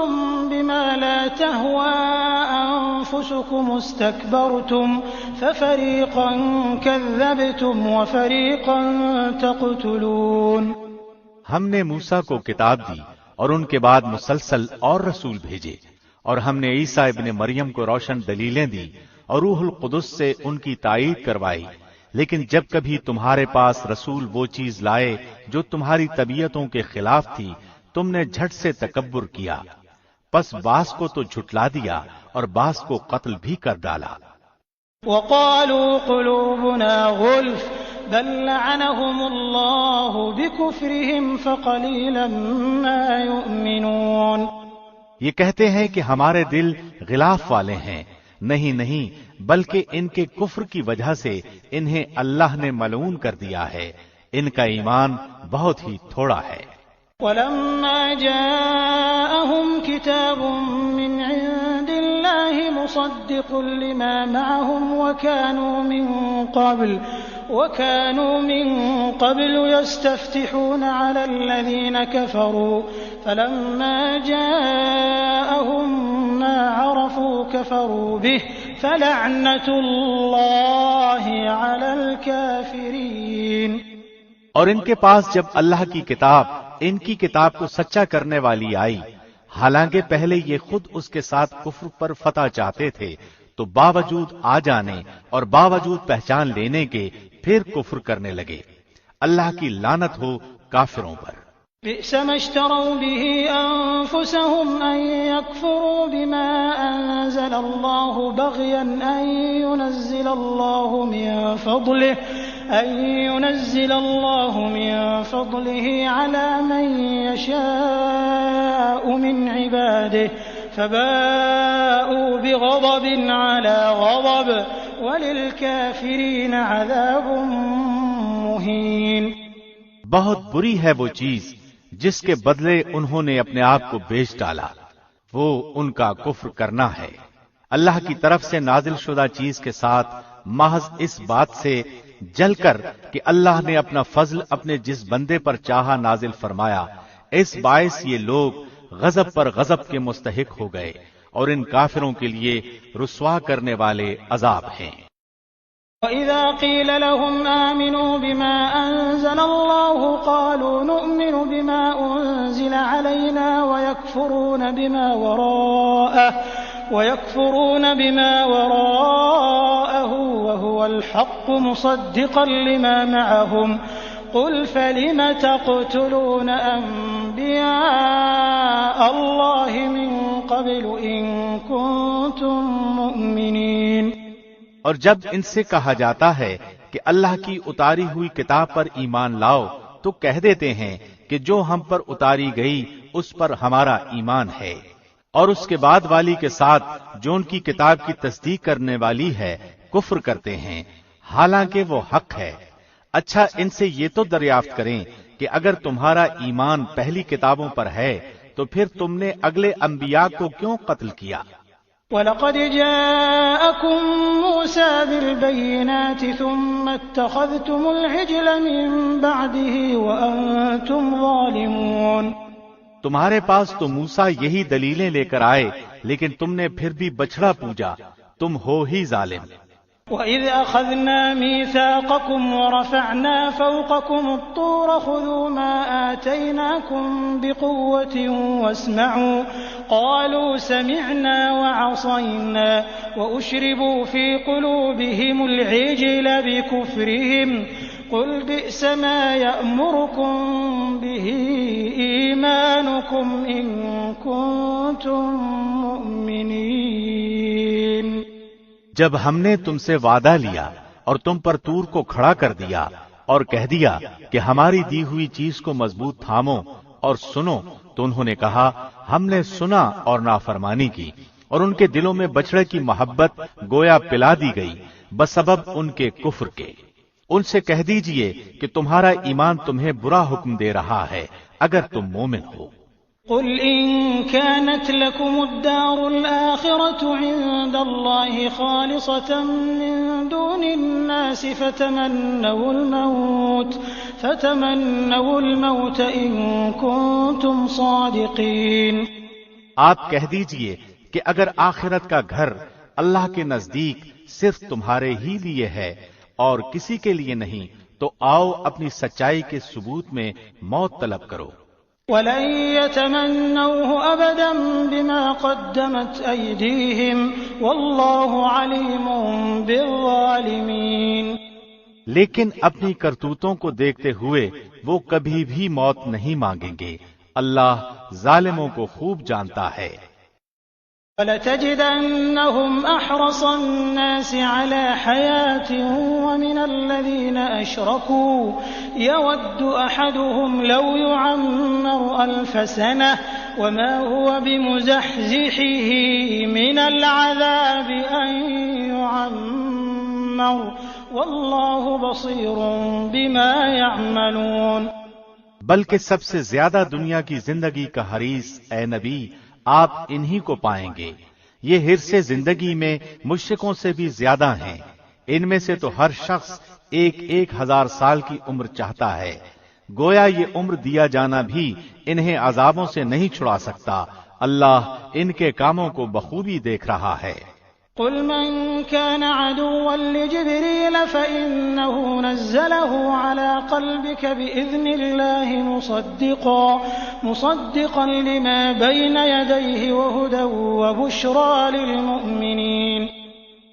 بِمَا لَا تَهْوَىٰ أَنفُسُكُمُ اسْتَكْبَرْتُمْ فَفَرِيقًا كَذَّبْتُمْ وَفَرِيقًا تَقْتُلُونَ۔ ہم نے موسیٰ کو کتاب دی اور ان کے بعد مسلسل اور رسول بھیجے، اور ہم نے عیسیٰ ابن مریم کو روشن دلیلیں دی اور روح القدس سے ان کی تائید کروائی، لیکن جب کبھی تمہارے پاس رسول وہ چیز لائے جو تمہاری طبیعتوں کے خلاف تھی، تم نے جھٹ سے تکبر کیا، پس بعض کو تو جھٹلا دیا اور بعض کو قتل بھی کر ڈالا۔ وَقَالُوا قُلُوبُنَا غُلْفٌ بل لعنهم الله بكفرهم فقليلا ما يؤمنون۔ یہ کہتے ہیں کہ ہمارے دل غلاف والے ہیں، نہیں بلکہ ان کے کفر کی وجہ سے انہیں اللہ نے ملعون کر دیا ہے، ان کا ایمان بہت ہی تھوڑا ہے۔ ولما جاءهم كتاب من عند الله مصدق لما معهم وكانوا من قبل يستفتحون على الذين كفروا فلما جاءهم ما عرفوا كفروا به فلعنة الله على الكافرين۔ اور ان کے پاس جب اللہ کی کتاب ان کی کتاب کو سچا کرنے والی آئی، حالانکہ پہلے یہ خود اس کے ساتھ کفر پر فتح چاہتے تھے، تو باوجود آ جانے اور باوجود پہچان لینے کے پھر کفر کرنے لگے۔ اللہ کی لعنت ہو کافروں پر۔ بئس ما اشتروا به أنفسهم أن يكفروا بما أنزل الله بغيا أن ينزل الله من فضله على من يشاء من عباده فباءوا بغضب على غضب وللكافرين عذاب مهين۔ بہت بری ہے وہ چیز جس کے بدلے انہوں نے اپنے آپ کو بیچ ڈالا، وہ ان کا کفر کرنا ہے۔ اللہ کی طرف سے نازل شدہ چیز کے ساتھ محض اس بات سے جل کر کہ اللہ نے اپنا فضل اپنے جس بندے پر چاہا نازل فرمایا، اس باعث یہ لوگ غضب پر غضب کے مستحق ہو گئے، اور ان کافروں کے لیے رسوا کرنے والے عذاب ہیں۔ وَإِذَا قِيلَ لَهُمْ آمِنُوا بِمَا أَنزَلَ اللَّهُ قَالُوا نُؤْمِنُ بِمَا أُنزِلَ عَلَيْنَا وَيَكْفُرُونَ بِمَا وَرَاءَهُ وَهُوَ الْحَقُّ مُصَدِّقًا لِمَا مَعَهُمْ قُلْ فَلِمَ تَقْتُلُونَ أَنبِيَاءَ اللَّهِ مِن قَبْلُ إِن كُنتُم مُّؤْمِنِينَ۔ اور جب ان سے کہا جاتا ہے کہ اللہ کی اتاری ہوئی کتاب پر ایمان لاؤ تو کہہ دیتے ہیں کہ جو ہم پر اتاری گئی اس پر ہمارا ایمان ہے، اور اس کے بعد والی کے ساتھ جو ان کی کتاب کی تصدیق کرنے والی ہے کفر کرتے ہیں، حالانکہ وہ حق ہے۔ اچھا ان سے یہ تو دریافت کریں کہ اگر تمہارا ایمان پہلی کتابوں پر ہے تو پھر تم نے اگلے انبیاء کو کیوں قتل کیا؟ وَلَقَدْ جَاءَكُم مُّوسَىٰ بِالْبَيِّنَاتِ ثُمَّ اتَّخَذْتُمُ الْعِجْلَ مِن بَعْدِهِ وَأَنتُمْ ظَالِمُونَ۔ تمہارے پاس تو موسیٰ یہی دلیلیں لے کر آئے، لیکن تم نے پھر بھی بچڑا پوجا، تم ہو ہی ظالم۔ وَإِذْ أَخَذْنَا مِيثَاقَكُمْ وَرَفَعْنَا فَوْقَكُمُ الطُّورَ خُذُوا مَا آتَيْنَاكُمْ بِقُوَّةٍ وَاسْمَعُوا قَالُوا سَمِعْنَا وَعَصَيْنَا وَأُشْرِبُوا فِي قُلُوبِهِمُ الْعِجْلَ بِكُفْرِهِمْ قُلْ بِئْسَ مَا يَأْمُرُكُمْ بِهِ إِيمَانُكُمْ إِن كُنتُم مُّؤْمِنِينَ۔ جب ہم نے تم سے وعدہ لیا اور تم پر طور کو کھڑا کر دیا اور کہہ دیا کہ ہماری دی ہوئی چیز کو مضبوط تھامو اور سنو، تو انہوں نے کہا ہم نے سنا اور نافرمانی کی، اور ان کے دلوں میں بچڑے کی محبت گویا پلا دی گئی بسبب ان کے کفر کے۔ ان سے کہہ دیجئے کہ تمہارا ایمان تمہیں برا حکم دے رہا ہے اگر تم مومن ہو۔ قل إن كانت لكم الدار الآخرة عند الله خالصة من دون الناس فتمنوا الموت إن كنتم صادقين۔ آپ کہہ دیجئے کہ اگر آخرت کا گھر اللہ کے نزدیک صرف تمہارے ہی لیے ہے اور کسی کے لیے نہیں، تو آؤ اپنی سچائی کے ثبوت میں موت طلب کرو۔ وَلَن يَتَمَنَّوْهُ أَبَدًا بِمَا قَدَّمَتْ أَيْدِيهِمْ وَاللَّهُ عَلِيمٌ بِالظَّالِمِينَ۔ لیکن اپنی کرتوتوں کو دیکھتے ہوئے وہ کبھی بھی موت نہیں مانگیں گے، اللہ ظالموں کو خوب جانتا ہے۔ وَلَتَجِدَنَّهُمْ أَحْرَصَ النَّاسِ عَلَى حَيَاةٍ وَمِنَ الَّذِينَ أَشْرَكُوا يَوَدُّ أَحَدُهُمْ لَوْ يُعَمَّرُ أَلْفَ سَنَةٍ وَمَا هُوَ بِمُزَحْزِحِهِ مِنَ الْعَذَابِ أَن يُعَمَّرَ وَاللَّهُ بَصِيرٌ بِمَا يَعْمَلُونَ۔ بلکہ سب سے زیادہ دنیا کی زندگی کا حریص اے نبی آپ انہی کو پائیں گے۔ یہ حرص زندگی میں مشرکوں سے بھی زیادہ ہیں۔ ان میں سے تو ہر شخص 1,000 سال کی عمر چاہتا ہے، گویا یہ عمر دیا جانا بھی انہیں عذابوں سے نہیں چھڑا سکتا۔ اللہ ان کے کاموں کو بخوبی دیکھ رہا ہے۔ قل من كان عدوا لجبريل فإنه نزله على قلبك بإذن الله مصدقا لما بين يديه وهدى وبشرى للمؤمنين۔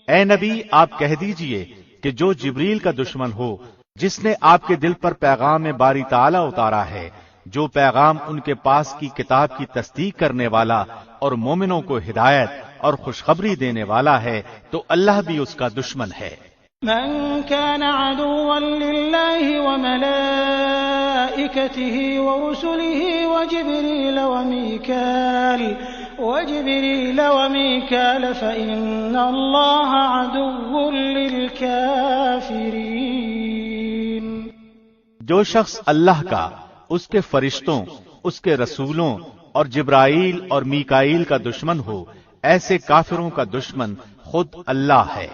اے نبی آپ کہہ دیجئے کہ جو جبریل کا دشمن ہو، جس نے آپ کے دل پر پیغام باری تعالی اتارا ہے، جو پیغام ان کے پاس کی کتاب کی تصدیق کرنے والا اور مومنوں کو ہدایت اور خوشخبری دینے والا ہے، تو اللہ بھی اس کا دشمن ہے۔ من كان عدوا لله وملائكته ورسله وجبريل وميكال فإن الله عدو للكافرين۔ جو شخص اللہ کا، اس کے فرشتوں، اس کے رسولوں اور جبرائیل اور میکائیل کا دشمن ہو، ایسے کافروں کا دشمن خود اللہ ہے۔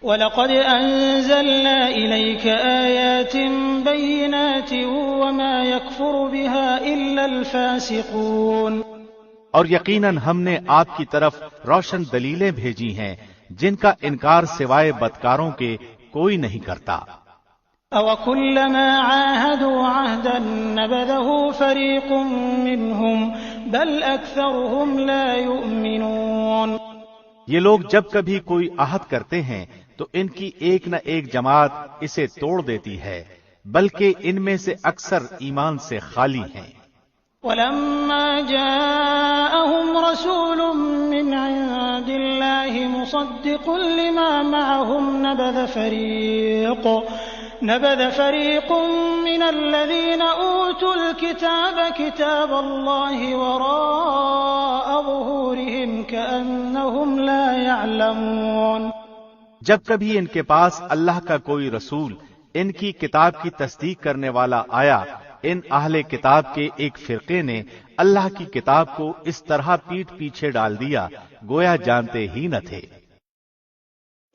وَلَقَدْ أَنزَلْنَا إِلَيْكَ آيَاتٍ بَيِّنَاتٍ وَمَا يَكْفُرُ بِهَا إِلَّا الْفَاسِقُونَ، اور یقیناً ہم نے آپ کی طرف روشن دلیلیں بھیجی ہیں جن کا انکار سوائے بدکاروں کے کوئی نہیں کرتا۔ أَوَكُلَّمَا عَاهَدُوا عَهْدًا نَبَذَهُ فَرِيقٌ مِّنْهُمْ بَلْ أَكْثَرُهُمْ لَا يُؤْمِنُونَ۔ یہ لوگ جب کبھی کوئی عہد کرتے ہیں تو ان کی ایک نہ ایک جماعت اسے توڑ دیتی ہے، بلکہ ان میں سے اکثر ایمان سے خالی ہیں۔ وَلَمَّا جَاءَهُمْ رَسُولٌ مِّنْ عِندِ اللَّهِ مُصَدِّقٌ لِّمَا مَعَهُمْ نبذ فريق من الذين أوتوا الكتاب كتاب الله وراء ظهورهم كأنهم لا يعلمون۔ جب کبھی ان کے پاس اللہ کا کوئی رسول ان کی کتاب کی تصدیق کرنے والا آیا، ان اہل کتاب کے ایک فرقے نے اللہ کی کتاب کو اس طرح پیٹھ پیچھے ڈال دیا گویا جانتے ہی نہ تھے۔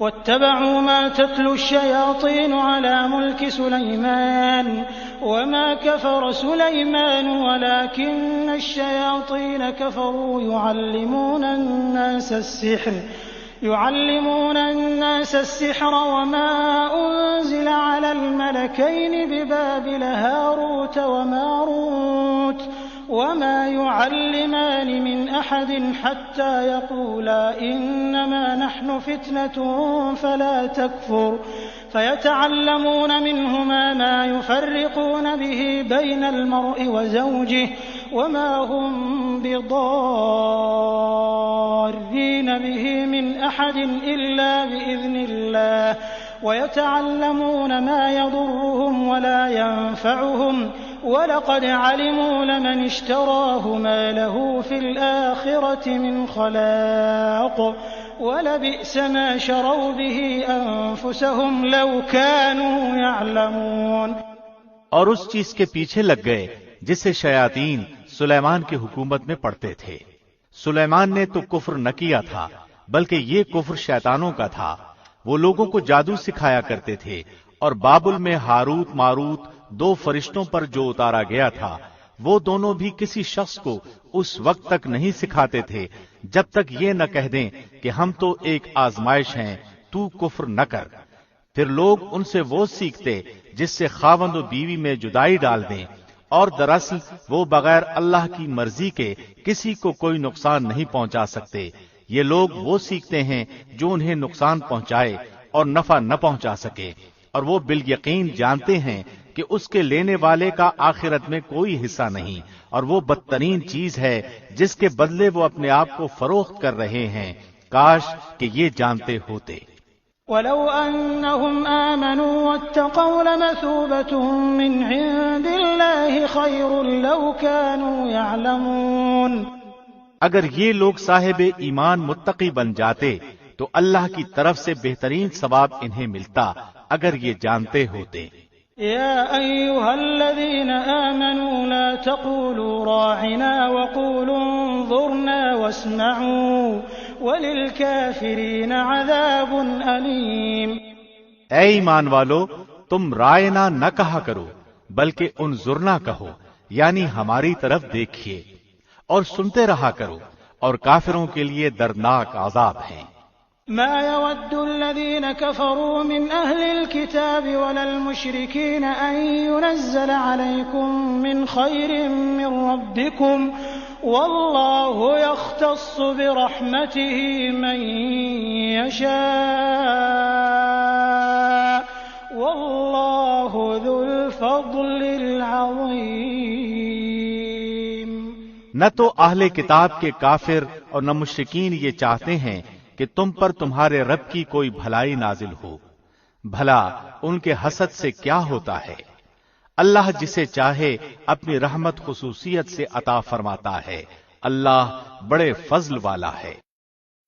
واتبعوا ما تتلو الشياطين على ملك سليمان وما كفر سليمان ولكن الشياطين كفروا يعلمون الناس السحر وما أنزل على الملكين ببابل هاروت وماروت وما يعلمان من أحد حتى يقولا إنما نحن فتنة فلا تكفر فيتعلمون منهما ما يفرقون به بين المرء وزوجه وما هم بضارين به من أحد إلا بإذن الله ويتعلمون ما يضرهم ولا ينفعهم وَلَقَدْ عَلِمُوا لَمَنِ اشْتَرَاهُ مَا لَهُ فِي الْآخِرَةِ مِنْ خَلَاقٍ وَلَبِئْسَ مَا شَرَوْا بِهِ أَنفُسَهُمْ لَوْ كَانُوا يَعْلَمُونَ۔ اور اس چیز کے پیچھے لگ گئے جسے شیاطین سلیمان کی حکومت میں پڑھتے تھے۔ سلیمان نے تو کفر نہ کیا تھا بلکہ یہ کفر شیطانوں کا تھا۔ وہ لوگوں کو جادو سکھایا کرتے تھے، اور بابل میں ہاروت ماروت دو فرشتوں پر جو اتارا گیا تھا وہ دونوں بھی کسی شخص کو اس وقت تک نہیں سکھاتے تھے جب تک یہ نہ کہہ دیں کہ ہم تو ایک آزمائش ہیں، تو کفر نہ کر۔ پھر لوگ ان سے وہ سیکھتے جس سے خاوند و بیوی میں جدائی ڈال دیں، اور دراصل وہ بغیر اللہ کی مرضی کے کسی کو کوئی نقصان نہیں پہنچا سکتے۔ یہ لوگ وہ سیکھتے ہیں جو انہیں نقصان پہنچائے اور نفع نہ پہنچا سکے، اور وہ بالیقین جانتے ہیں کہ اس کے لینے والے کا آخرت میں کوئی حصہ نہیں، اور وہ بدترین چیز ہے جس کے بدلے وہ اپنے آپ کو فروخت کر رہے ہیں۔ کاش کہ یہ جانتے ہوتے۔ وَلَوْ أَنَّهُمْ آمَنُوا وَاتَّقَوْا لَمَثُوبَةٌ مِّنْ عِندِ اللَّهِ خَيْرٌ لَوْ كَانُوا يَعْلَمُونَ۔ اگر یہ لوگ صاحب ایمان متقی بن جاتے تو اللہ کی طرف سے بہترین ثواب انہیں ملتا اگر یہ جانتے ہوتے۔ يا أيها الذين آمنوا لا تقولوا راعنا وقولوا انظرنا واسمعوا وللكافرين عذاب أليم۔ اے ایمان والو، تم رائنا نہ کہا کرو بلکہ انظرنا کہو، یعنی ہماری طرف دیکھیے، اور سنتے رہا کرو، اور کافروں کے لیے دردناک عذاب ہیں۔ ما يود الذين كفروا من أهل الكتاب ولا المشركين أن ينزل عليكم من خير من ربكم والله يختص برحمته من يشاء والله ذو الفضل العظيم۔ نہ تو اہل کتاب کے کافر اور نہ مشرکین یہ چاہتے ہیں کہ تم پر تمہارے رب کی کوئی بھلائی نازل ہو، بھلا ان کے حسد سے کیا ہوتا ہے؟ اللہ جسے چاہے اپنی رحمت خصوصیت سے عطا فرماتا ہے، اللہ بڑے فضل والا ہے۔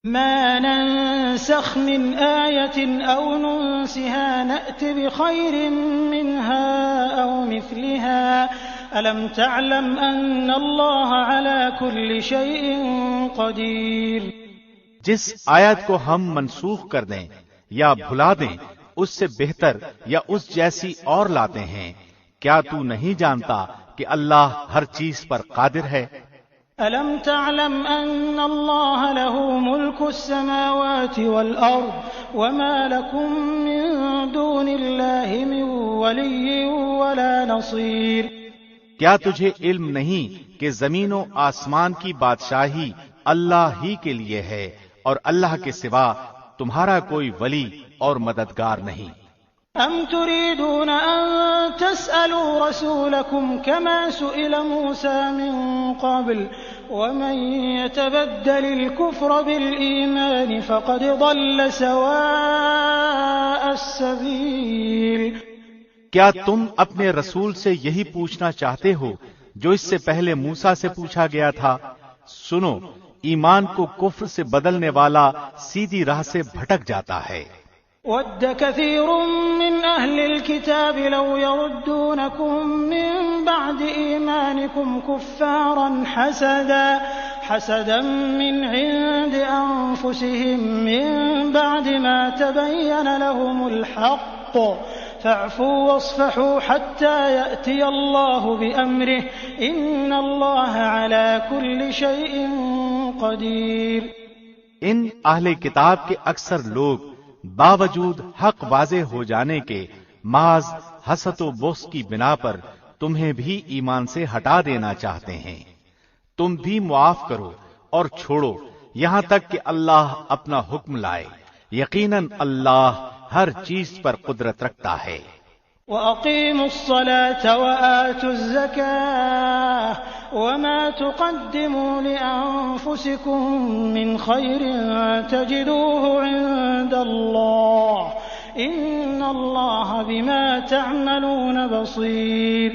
ما ننسخ من آية أو ننسها نأت بخير منها أو مثلها ألم تعلم أن الله على كل شيء قدير۔ جس آیت کو ہم منسوخ کر دیں یا بھلا دیں اس سے بہتر یا اس جیسی اور لاتے ہیں. کیا تو نہیں جانتا کہ اللہ ہر چیز پر قادر ہے؟ أَلَمْ تَعْلَمْ أَنَّ اللَّهَ لَهُ مُلْكُ السَّمَاوَاتِ وَالْأَرْضِ وَمَا لَكُم مِّن دُونِ اللَّهِ مِن وَلِيٍّ وَلَا نَصِيرٍ. کیا تجھے علم نہیں کہ زمین و آسمان کی بادشاہی اللہ ہی کے لیے ہے اور اللہ کے سوا تمہارا کوئی ولی اور مددگار نہیں؟ أَمْ تُرِيدُونَ أَن تَسْأَلُوا رَسُولَكُمْ كَمَا سُئِلَ مُوسَى مِن قَبْلُ وَمَن يَتَبَدَّلِ الْكُفْرَ بِالْإِيمَانِ فَقَدْ ضَلَّ سَوَاءَ السَّبِيلِ. کیا تم اپنے رسول سے یہی پوچھنا چاہتے ہو جو اس سے پہلے موسیٰ سے پوچھا گیا تھا؟ سنو، ایمان کو کفر سے بدلنے والا سیدھی راہ سے بھٹک جاتا ہے. وَدَّ كَثِيرٌ مِّنْ أَهْلِ الْكِتَابِ لَوْ يَرُدُّونَكُم مِّن بَعْدِ إِيمَانِكُمْ كُفَّارًا حَسَدًا مِّنْ عِندِ أَنفُسِهِم مِّن بَعْدِ مَا تَبَيَّنَ لَهُمُ الْحَقُّ فَاعْفُوا وَاصْفَحُوا حَتَّى يَأْتِيَ اللَّهُ بِأَمْرِهِ إِنَّ اللَّهَ عَلَى كُلِّ شَيْءٍ قَدِيرٌ. ان اہل کتاب کے اکثر لوگ باوجود حق واضح ہو جانے کے محض حسد و بغض کی بنا پر تمہیں بھی ایمان سے ہٹا دینا چاہتے ہیں. تم بھی معاف کرو اور چھوڑو یہاں تک کہ اللہ اپنا حکم لائے. یقیناً اللہ ہر چیز پر قدرت رکھتا ہے. وَأَقِيمُوا الصَّلَاةَ وَآتُوا الزَّكَاةَ وَمَا تُقَدِّمُوا لِأَنفُسِكُم مِّنْ خَيْرٍ تَجِدُوهُ عِندَ اللَّهِ إِنَّ اللَّهَ بِمَا تَعْمَلُونَ بَصِيرٌ.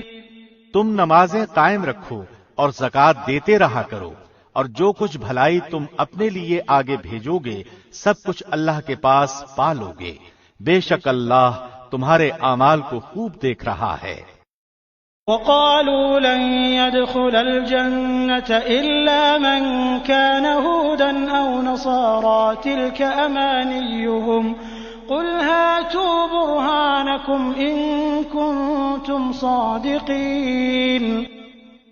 تم نمازیں قائم رکھو اور زکوٰۃ دیتے رہا کرو، اور جو کچھ بھلائی تم اپنے لیے آگے بھیجو گے سب کچھ اللہ کے پاس پا لو گے. بے شک اللہ تمہارے اعمال کو خوب دیکھ رہا ہے. وَقَالُوا لَن يَدْخُلَ الْجَنَّةَ إِلَّا مَن كَانَ هُودًا أَوْ نَصَارَىٰ تِلْكَ أَمَانِيُّهُمْ قُلْ هَاتُوا بُرْهَانَكُمْ إِن كُنتُمْ صَادِقِينَ.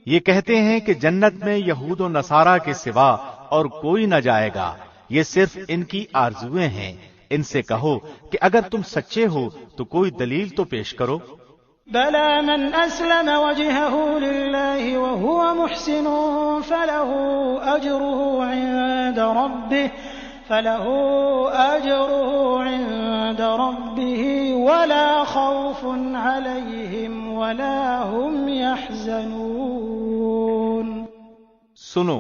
یہ کہتے ہیں کہ جنت میں یہود و نصارہ کے سوا اور کوئی نہ جائے گا، یہ صرف ان کی آرزویں ہیں. ان سے کہو کہ اگر تم سچے ہو تو کوئی دلیل تو پیش کرو. بَلَىٰ مَنْ أَسْلَمَ وَجْهَهُ لِلَّهِ وَهُوَ مُحْسِنٌ فَلَهُ أَجْرُهُ عِندَ رَبِّهِ وَلَا خَوْفٌ عَلَيْهِمْ وَلَا هُمْ يَحْزَنُونَ. سنو،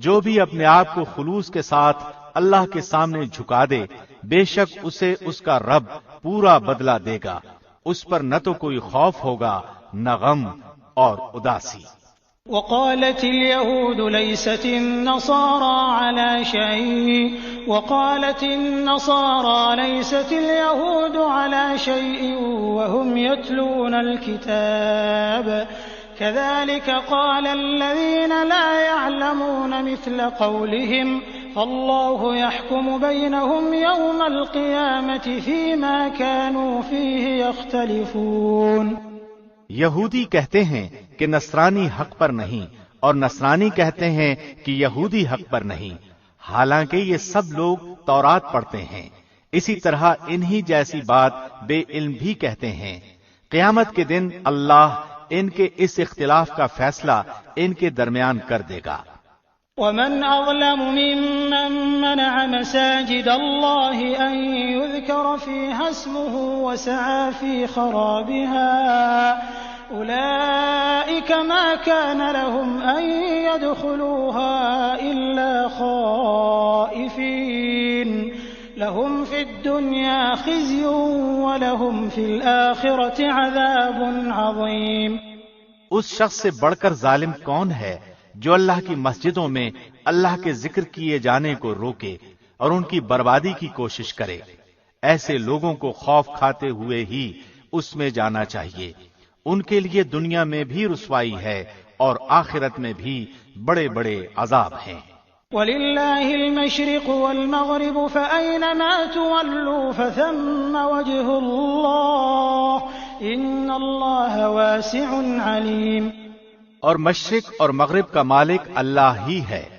جو بھی اپنے آپ کو خلوص کے ساتھ اللہ کے سامنے جھکا دے بے شک اسے اس کا رب پورا بدلہ دے گا. اس پر نہ تو کوئی خوف ہوگا نہ غم اور اداسی. وقالت اليهود ليست النصارى على شيء وقالت النصارى ليست اليهود على شيء وهم يتلون الكتاب كذلك قال الذين لا يعلمون مثل قولهم فالله يحكم بينهم يوم القيامة فيما كانوا فيه يختلفون. یہودی کہتے ہیں کہ نصرانی حق پر نہیں اور نصرانی کہتے ہیں کہ یہودی حق پر نہیں، حالانکہ یہ سب لوگ تورات پڑھتے ہیں. اسی طرح انہی جیسی بات بے علم بھی کہتے ہیں. قیامت کے دن اللہ ان کے اس اختلاف کا فیصلہ ان کے درمیان کر دے گا. وَمَنْ أَظْلَمُ مِمَّن مَّنَعَ مَسَاجِدَ اللَّهِ أَن يُذْكَرَ فِيهَا اسْمُهُ وَسَعَىٰ فِي خَرَابِهَا أُولَٰئِكَ مَا كَانَ لَهُمْ أَن يَدْخُلُوهَا إِلَّا خَائِفِينَ لَهُمْ فِي الدُّنْيَا خِزْيٌ وَلَهُمْ فِي الْآخِرَةِ عَذَابٌ عَظِيمٌ. اس شخص سے بڑھ کر ظالم کون ہے جو اللہ کی مسجدوں میں اللہ کے ذکر کیے جانے کو روکے اور ان کی بربادی کی کوشش کرے. ایسے لوگوں کو خوف کھاتے ہوئے ہی اس میں جانا چاہیے. ان کے لیے دنیا میں بھی رسوائی ہے اور آخرت میں بھی بڑے بڑے عذاب ہیں. وَلِلَّهِ الْمَشْرِقُ وَالْمَغْرِبُ فَأَيْنَمَا تُوَلُّوا فَثَمَّ وَجْهُ اللَّهِ إِنَّ اللَّهَ وَاسِعٌ عَلِيمٌ۔ اور مشرق اور مغرب کا مالک اللہ ہی ہے،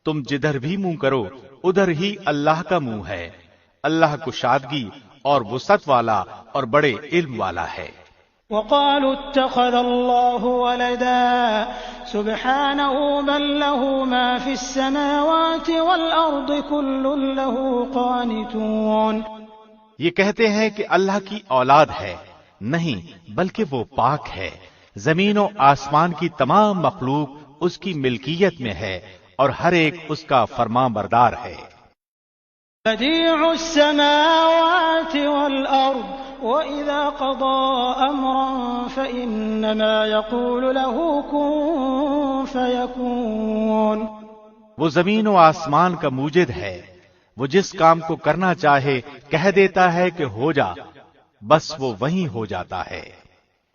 تم جدھر بھی منہ کرو ادھر ہی اللہ کا منہ ہے، اللہ کشادگی اور وسعت والا اور بڑے علم والا ہے۔ وقالوا اتخذ الله ولدا سبحانه بل له ما في السماوات والأرض كل له قانتون۔ یہ کہتے ہیں کہ اللہ کی اولاد ہے، نہیں بلکہ وہ پاک ہے، زمین و آسمان کی تمام مخلوق اس کی ملکیت میں ہے اور ہر ایک اس کا فرمان بردار ہے۔ بديع السماوات والأرض وَإِذَا قَضَى أَمْرًا فَإِنَّمَا يَقُولُ لَهُ كُن فَيَكُونُ۔ وہ زمین و آسمان کا موجد ہے، وہ جس کام کو کرنا چاہے کہہ دیتا ہے کہ ہو جا، بس وہ وہیں ہو جاتا ہے۔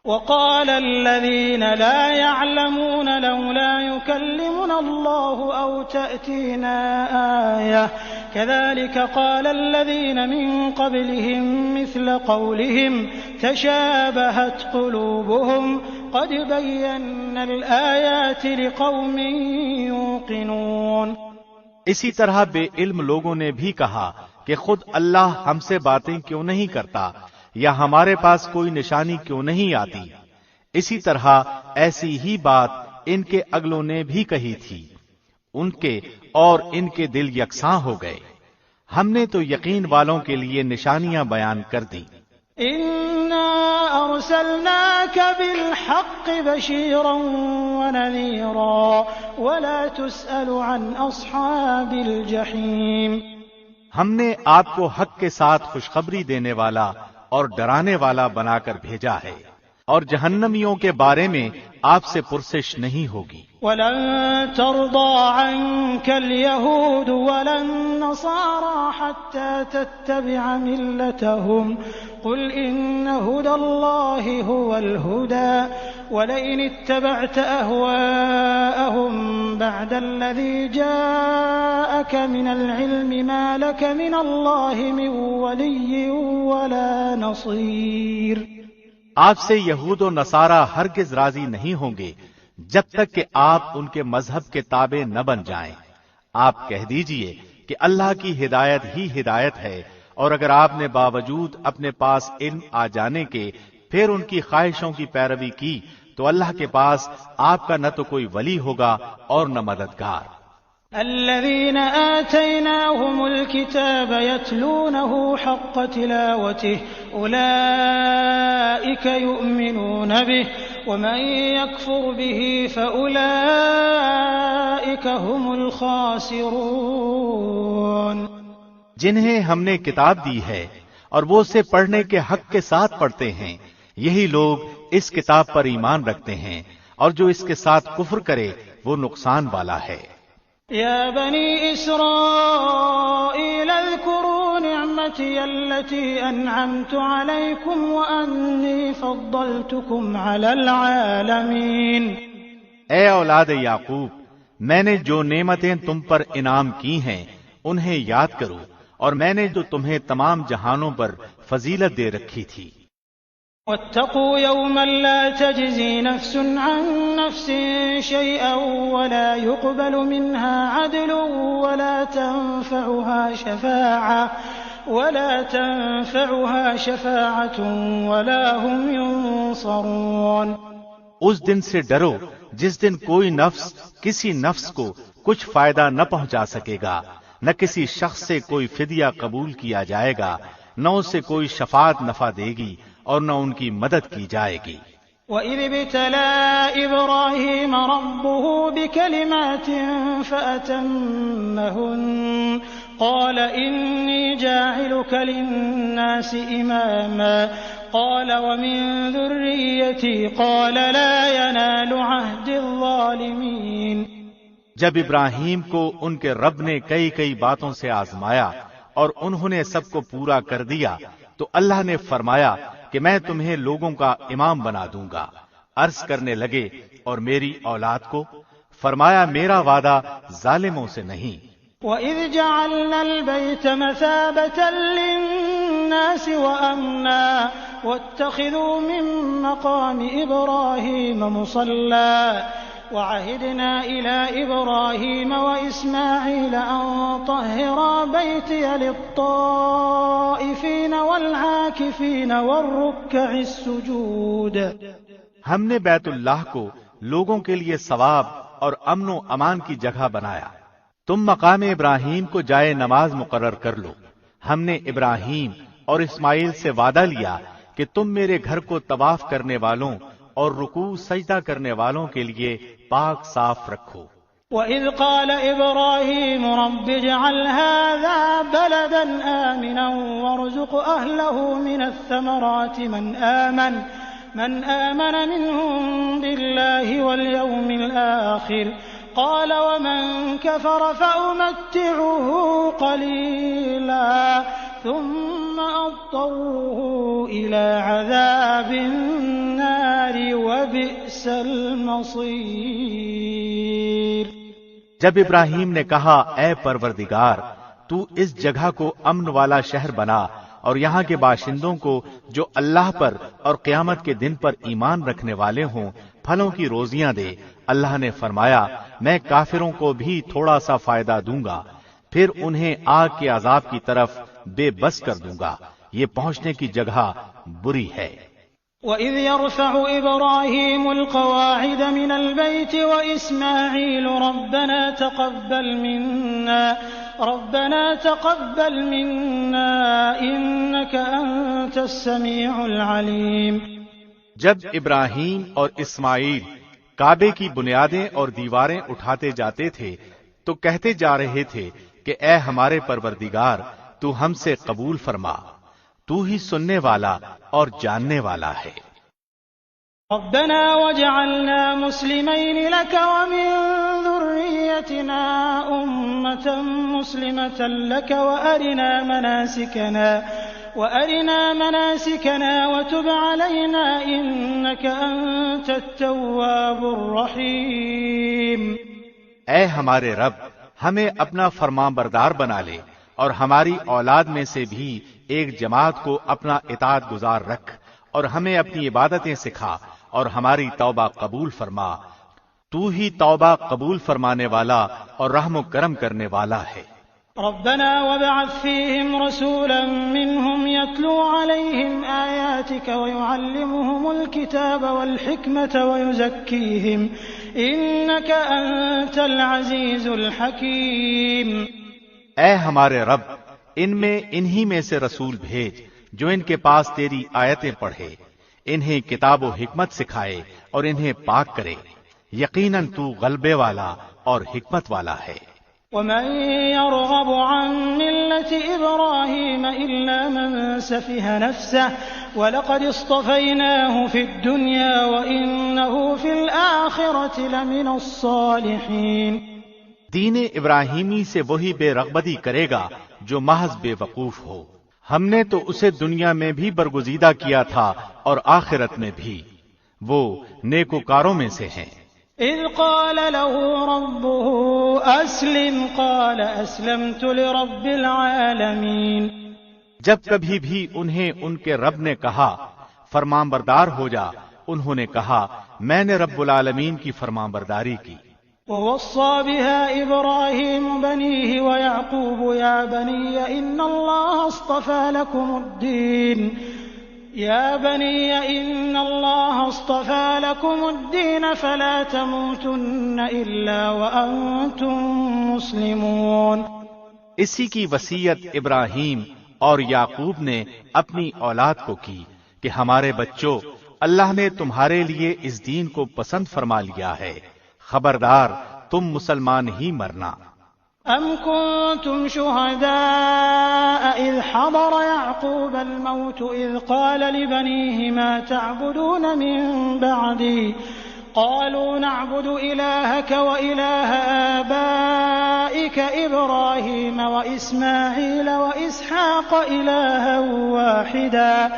وقال الذين لا يعلمون لولا يكلمنا الله أو تأتينا آية كذلك قال الذين من قبلهم مثل قولهم تشابهت قلوبهم قد بينا الآيات لقوم يوقنون۔ اسی طرح بے علم لوگوں نے بھی کہا کہ خود اللہ ہم سے باتیں کیوں نہیں کرتا، یا ہمارے پاس کوئی نشانی کیوں نہیں آتی۔ اسی طرح ایسی ہی بات ان کے اگلوں نے بھی کہی تھی، ان کے اور ان کے دل یکساں ہو گئے۔ ہم نے تو یقین والوں کے لیے نشانیاں بیان کر دی۔ اِنَّا أَرْسَلْنَاكَ بِالْحَقِّ بَشِيرًا وَنَذِيرًا وَلَا تُسْأَلُ عَنْ أَصْحَابِ الْجَحِيمِ۔ ہم نے آپ کو حق کے ساتھ خوشخبری دینے والا اور ڈرانے والا بنا کر بھیجا ہے، اور جہنمیوں کے بارے میں آپ سے پرسش نہیں ہوگی۔ وَلَن تَرْضَىٰ عَنكَ الْيَهُودُ وَلَا النَّصَارَىٰ حَتَّىٰ تَتَّبِعَ مِلَّتَهُمْ قُلْ إِنَّ هُدَى اللَّهِ هُوَ الْهُدَىٰ وَلَئِنِ اتَّبَعْتَ أَهْوَاءَهُم بَعْدَ الَّذِي جَاءَكَ مِنَ الْعِلْمِ مَا لَكَ مِنَ اللَّهِ مِن وَلِيٍّ وَلَا نَصِيرٍ۔ آپ سے یہود و نصارہ ہرگز راضی نہیں ہوں گے جب تک کہ آپ ان کے مذہب کے تابع نہ بن جائیں۔ آپ کہہ دیجئے کہ اللہ کی ہدایت ہی ہدایت ہے، اور اگر آپ نے باوجود اپنے پاس علم آ جانے کے پھر ان کی خواہشوں کی پیروی کی تو اللہ کے پاس آپ کا نہ تو کوئی ولی ہوگا اور نہ مددگار۔ الذين آتيناهم الكتاب يتلونه حق تلاوته أولئك يؤمنون به ومن يكفر به فأولئك هم الخاسرون۔ جنہیں ہم نے کتاب دی ہے اور وہ اسے پڑھنے کے حق کے ساتھ پڑھتے ہیں، یہی لوگ اس کتاب پر ایمان رکھتے ہیں، اور جو اس کے ساتھ کفر کرے وہ نقصان والا ہے۔ يا بني إسرائيل اذكروا نعمتي التي أنعمت عليكم وأني فضلتكم على العالمين۔ اے اولاد یعقوب، میں نے جو نعمتیں تم پر انعام کی ہیں انہیں یاد کرو، اور میں نے جو تمہیں تمام جہانوں پر فضیلت دے رکھی تھی۔ واتقوا يوما لا تجزي نفس عن نفس شيئا ولا يقبل منها عدل ولا تنفعها شفاعة ولا هم ينصرون۔ اس دن سے ڈرو جس دن کوئی نفس کسی نفس کو کچھ فائدہ نہ پہنچا سکے گا، نہ کسی شخص سے کوئی فدیہ قبول کیا جائے گا، نہ اس سے کوئی شفاعت نفع دے گی اور نہ ان کی مدد کی جائے گی۔ وَإِذِ ابْتَلَىٰ إِبْرَاهِيمَ رَبُّهُ بِكَلِمَاتٍ فَأَتَمَّهُنَّ قَالَ إِنِّي جَاعِلُكَ لِلنَّاسِ إِمَامًا قَالَ وَمِن ذُرِّيَّتِي قَالَ لَا يَنَالُ عَهْدِ الظَّالِمِينَ۔ جب ابراہیم کو ان کے رب نے کئی باتوں سے آزمایا اور انہوں نے سب کو پورا کر دیا تو اللہ نے فرمایا کہ میں تمہیں لوگوں کا امام بنا دوں گا۔ عرض کرنے لگے اور میری اولاد کو؟ فرمایا میرا وعدہ ظالموں سے نہیں۔ وَإِذْ جَعَلْنَا الْبَيْتَ مَثَابَةً لِلنَّاسِ وَأَمْنًا وَاتَّخِذُوا مِن مَّقَامِ إِبْرَاهِيمَ مُصَلًّى وَعَهِدْنَا إِلَىٰ إِبْرَاهِيمَ وَإِسْمَاعِيلَ أَن طَهِّرَا بَيْتِيَ لِلطَّائِفِينَ وَالْعَاكِفِينَ وَالرُّكَّعِ السُّجُودِ۔ ہم نے بیت اللہ کو لوگوں کے لیے ثواب اور امن و امان کی جگہ بنایا۔ تم مقام ابراہیم کو جائے نماز مقرر کر لو۔ ہم نے ابراہیم اور اسماعیل سے وعدہ لیا کہ تم میرے گھر کو طواف کرنے والوں اور رکوع سجدہ کرنے والوں کے لیے پاک صاف رکھو۔ وَإِذْ قَالَ إِبْرَاهِيمُ رَبِّ اجْعَلْ هَٰذَا بَلَدًا آمِنًا وَارْزُقْ أَهْلَهُ مِنَ الثَّمَرَاتِ مَنْ آمَنَ مِنْهُم بِاللَّهِ وَالْيَوْمِ الْآخِرِ قَالَ وَمَنْ كَفَرَ فَأُمَتِّعُهُ قَلِيلًا ثُمَّ أَضْطَرُّهُ إِلَىٰ عَذَابِ النَّارِ وَبِئْسَ الْمَصِيرُ۔ جب ابراہیم نے کہا اے پروردگار تو اس جگہ کو امن والا شہر بنا اور یہاں کے باشندوں کو جو اللہ پر اور قیامت کے دن پر ایمان رکھنے والے ہوں پھلوں کی روزیاں دے، اللہ نے فرمایا میں کافروں کو بھی تھوڑا سا فائدہ دوں گا، پھر انہیں آگ کے عذاب کی طرف بے بس کر دوں گا، یہ پہنچنے کی جگہ بری ہے۔ وَإِذْ يَرْفَعُ إِبْرَاهِيمُ الْقَوَاعِدَ مِنَ الْبَيْتِ وَإِسْمَاعِيلُ رَبَّنَا تَقَبَّلْ مِنَّا إِنَّكَ أَنتَ السَّمِيعُ الْعَلِيمُ۔ جب ابراہیم اور اسماعیل کعبے کی بنیادیں اور دیواریں اٹھاتے جاتے تھے تو کہتے جا رہے تھے کہ اے ہمارے پروردگار تو ہم سے قبول فرما، تو ہی سننے والا اور جاننے والا ہے۔ ربنا وجعلنا مسلمين لك ومن ذريتنا أمة مسلمة لك وأرنا مناسكنا وتب علينا إنك أنت التواب الرحيم۔ اے ہمارے رب ہمیں اپنا فرمان بردار بنا لے اور ہماری اولاد میں سے بھی ایک جماعت کو اپنا اطاعت گزار رکھ اور ہمیں اپنی عبادتیں سکھا اور ہماری توبہ قبول فرما، تو ہی توبہ قبول فرمانے والا اور رحم و کرم کرنے والا ہے۔ ربنا وابعث فيهم رسولا منهم يتلو عليهم آياتك ويعلمهم الكتاب والحكمة ويزكيهم إنك أنت العزيز الحكيم۔ اے ہمارے رب ان میں انہی میں سے رسول بھیج جو ان کے پاس تیری آیتیں پڑھے، انہیں کتاب و حکمت سکھائے اور انہیں پاک کرے، یقیناً تو غلبے والا اور حکمت والا ہے۔ ومن يرغب عن ملة إبراهيم إلا من سفه نفسه ولقد اصطفيناه في الدنيا وإنه في الآخرة لمن الصالحين۔ دین ابراہیمی سے وہی بے رغبتی کرے گا جو محض بے وقوف ہو، ہم نے تو اسے دنیا میں بھی برگزیدہ کیا تھا اور آخرت میں بھی، وہ نیکوکاروں میں سے ہیں۔ اذ قال له ربه اسلم قال اسلمت لرب العالمین۔ جب کبھی بھی انہیں ان کے رب نے کہا فرمان بردار ہو جا، انہوں نے کہا میں نے رب العالمین کی فرمان برداری کی۔ ووصى بها إبراهيم بنيه ويعقوب يا بني إن الله اصطفى لكم الدين فلا تموتن إلا وأنتم مسلمون۔ اسی کی وصیت ابراہیم اور یعقوب نے اپنی اولاد کو کی کہ ہمارے بچوں اللہ نے تمہارے لیے اس دین کو پسند فرما لیا ہے، خبردار تم مسلمان ہی مرنا۔ ام کنتم شہداء اذ حضر یعقوب الموت اذ قال لبنیہ ما تعبدون من بعدی قالوا نعبد الہک والہ آبائک ابراہیم واسماعیل واسحاق الہا واحدا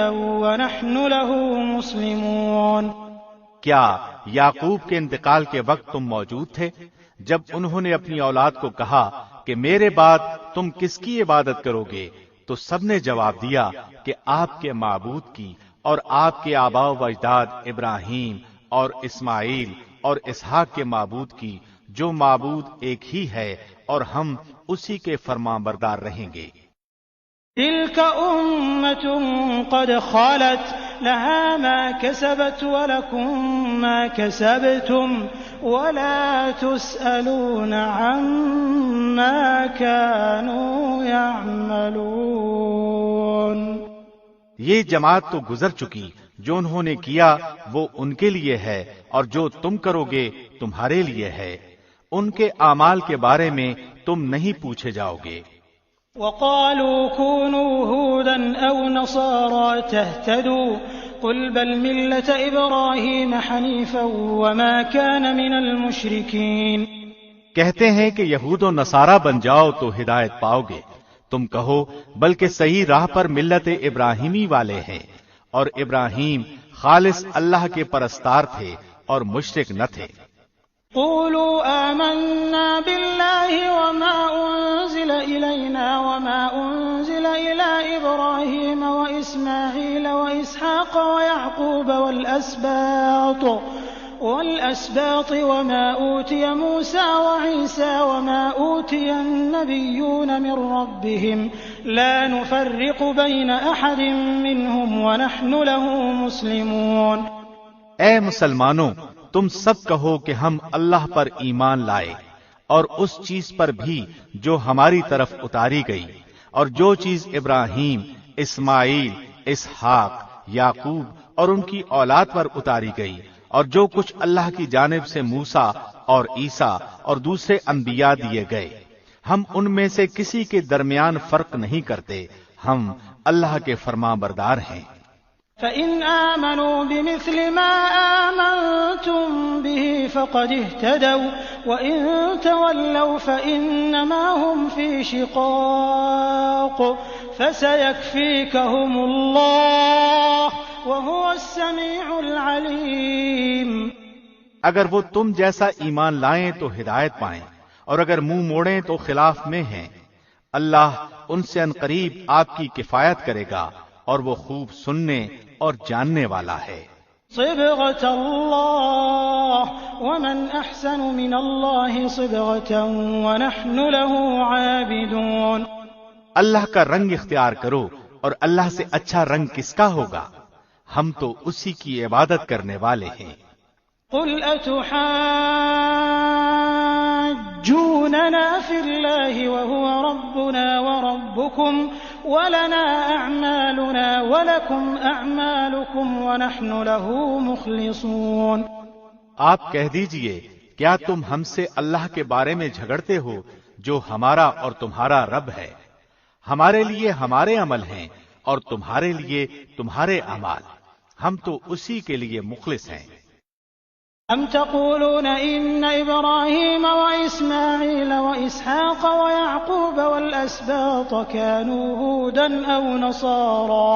ونحن له مسلمون۔ کیا یعقوب کے انتقال کے وقت تم موجود تھے جب انہوں نے اپنی اولاد کو کہا کہ میرے بعد تم کس کی عبادت کرو گے؟ تو سب نے جواب دیا کہ آپ کے معبود کی اور آپ کے آباء و اجداد ابراہیم اور اسماعیل اور اسحاق کے معبود کی، جو معبود ایک ہی ہے، اور ہم اسی کے فرمان بردار رہیں گے۔ تلك أمة قد خلت لها ما كسبت ولكم ما كسبتم ولا تسألون عما كانوا يعملون۔ یہ جماعت تو گزر چکی، جو انہوں نے کیا وہ ان کے لیے ہے، اور جو تم کرو گے تمہارے لیے ہے، ان کے اعمال کے بارے میں تم نہیں پوچھے جاؤ گے۔ وقالوا كونوا هودا أو نصارى تهتدوا قل بل ملة إبراهيم حنيفا وما كان من المشركين۔ کہتے ہیں کہ یہود و نصارہ بن جاؤ تو ہدایت پاؤ گے، تم کہو بلکہ صحیح راہ پر ملت ابراہیمی والے ہیں، اور ابراہیم خالص اللہ کے پرستار تھے اور مشرک نہ تھے۔ قولوا آمنا بالله وما أنزل إلينا وما أنزل إلى إبراهيم وإسماعيل وإسحاق ويعقوب والأسباط وما أوتي موسى وعيسى وما أوتي النبيون من ربهم لا نفرق بين أحد منهم ونحن له مسلمون۔ اے مسلمانوں، تم سب کہو کہ ہم اللہ پر ایمان لائے، اور اس چیز پر بھی جو ہماری طرف اتاری گئی، اور جو چیز ابراہیم، اسماعیل، اسحاق، یعقوب اور ان کی اولاد پر اتاری گئی، اور جو کچھ اللہ کی جانب سے موسیٰ اور عیسیٰ اور دوسرے انبیاء دیے گئے، ہم ان میں سے کسی کے درمیان فرق نہیں کرتے، ہم اللہ کے فرمان بردار ہیں۔ فَإِنْ آمَنُوا بِمِثْلِ مَا آمَنْتُمْ بِهِ فَقَدِ اهْتَدَوْا وَإِنْ تَوَلَّوْا فَإِنَّمَا هُمْ فِي شِقَاقٍ فَسَيَكْفِيكَهُمُ اللَّهُ وَهُوَ السَّمِيعُ الْعَلِيمُ۔ اگر وہ تم جیسا ایمان لائیں تو ہدایت پائیں، اور اگر منہ موڑیں تو خلاف میں ہیں۔ اللہ ان سے عنقریب آپ کی کفایت کرے گا، اور وہ خوب سننے اور جاننے والا ہے۔ صبغة اللہ ومن احسن من اللہ صبغة ونحن له عابدون۔ اللہ کا رنگ اختیار کرو، اور اللہ سے اچھا رنگ کس کا ہوگا؟ ہم تو اسی کی عبادت کرنے والے ہیں۔ قل اتحاجوننا في الله وهو ربنا وربكم ولنا أعمالنا ولكم أعمالكم ونحن له مخلصون۔ آپ کہہ دیجئے، کیا تم ہم سے اللہ کے بارے میں جھگڑتے ہو جو ہمارا اور تمہارا رب ہے؟ ہمارے لیے ہمارے عمل ہیں اور تمہارے لیے تمہارے اعمال، ہم تو اسی کے لیے مخلص ہیں۔ أم تقولون إن إبراهيم وإسماعيل وإسحاق ويعقوب والأسباط كانوا هودا أو نصارى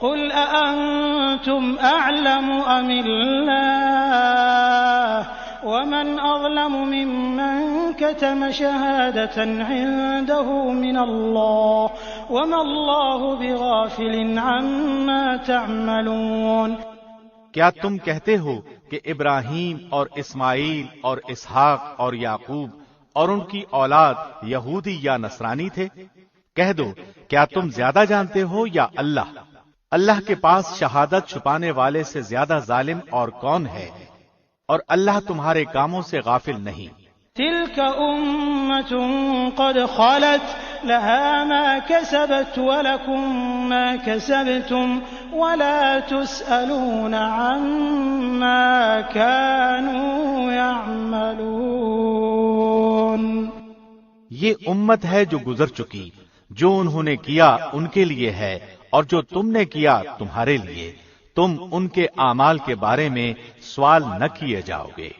قل أأنتم أعلم أم الله ومن أظلم ممن كتم شهادة عنده من الله وما الله بغافل عما تعملون۔ کیا تم کہتے ہو کہ ابراہیم اور اسماعیل اور اسحاق اور یعقوب اور ان کی اولاد یہودی یا نصرانی تھے؟ کہہ دو، کیا تم زیادہ جانتے ہو یا اللہ؟ اللہ کے پاس شہادت چھپانے والے سے زیادہ ظالم اور کون ہے؟ اور اللہ تمہارے کاموں سے غافل نہیں۔ تلك أمة قد خلت لها ما كسبت ولكم ما كسبتم ولا تسألون عما كانوا يعملون۔ یہ امت ہے جو گزر چکی، جو انہوں نے کیا ان کے لیے ہے، اور جو تم نے کیا تمہارے لیے، تم ان کے اعمال کے بارے میں سوال نہ کیے جاؤ گے۔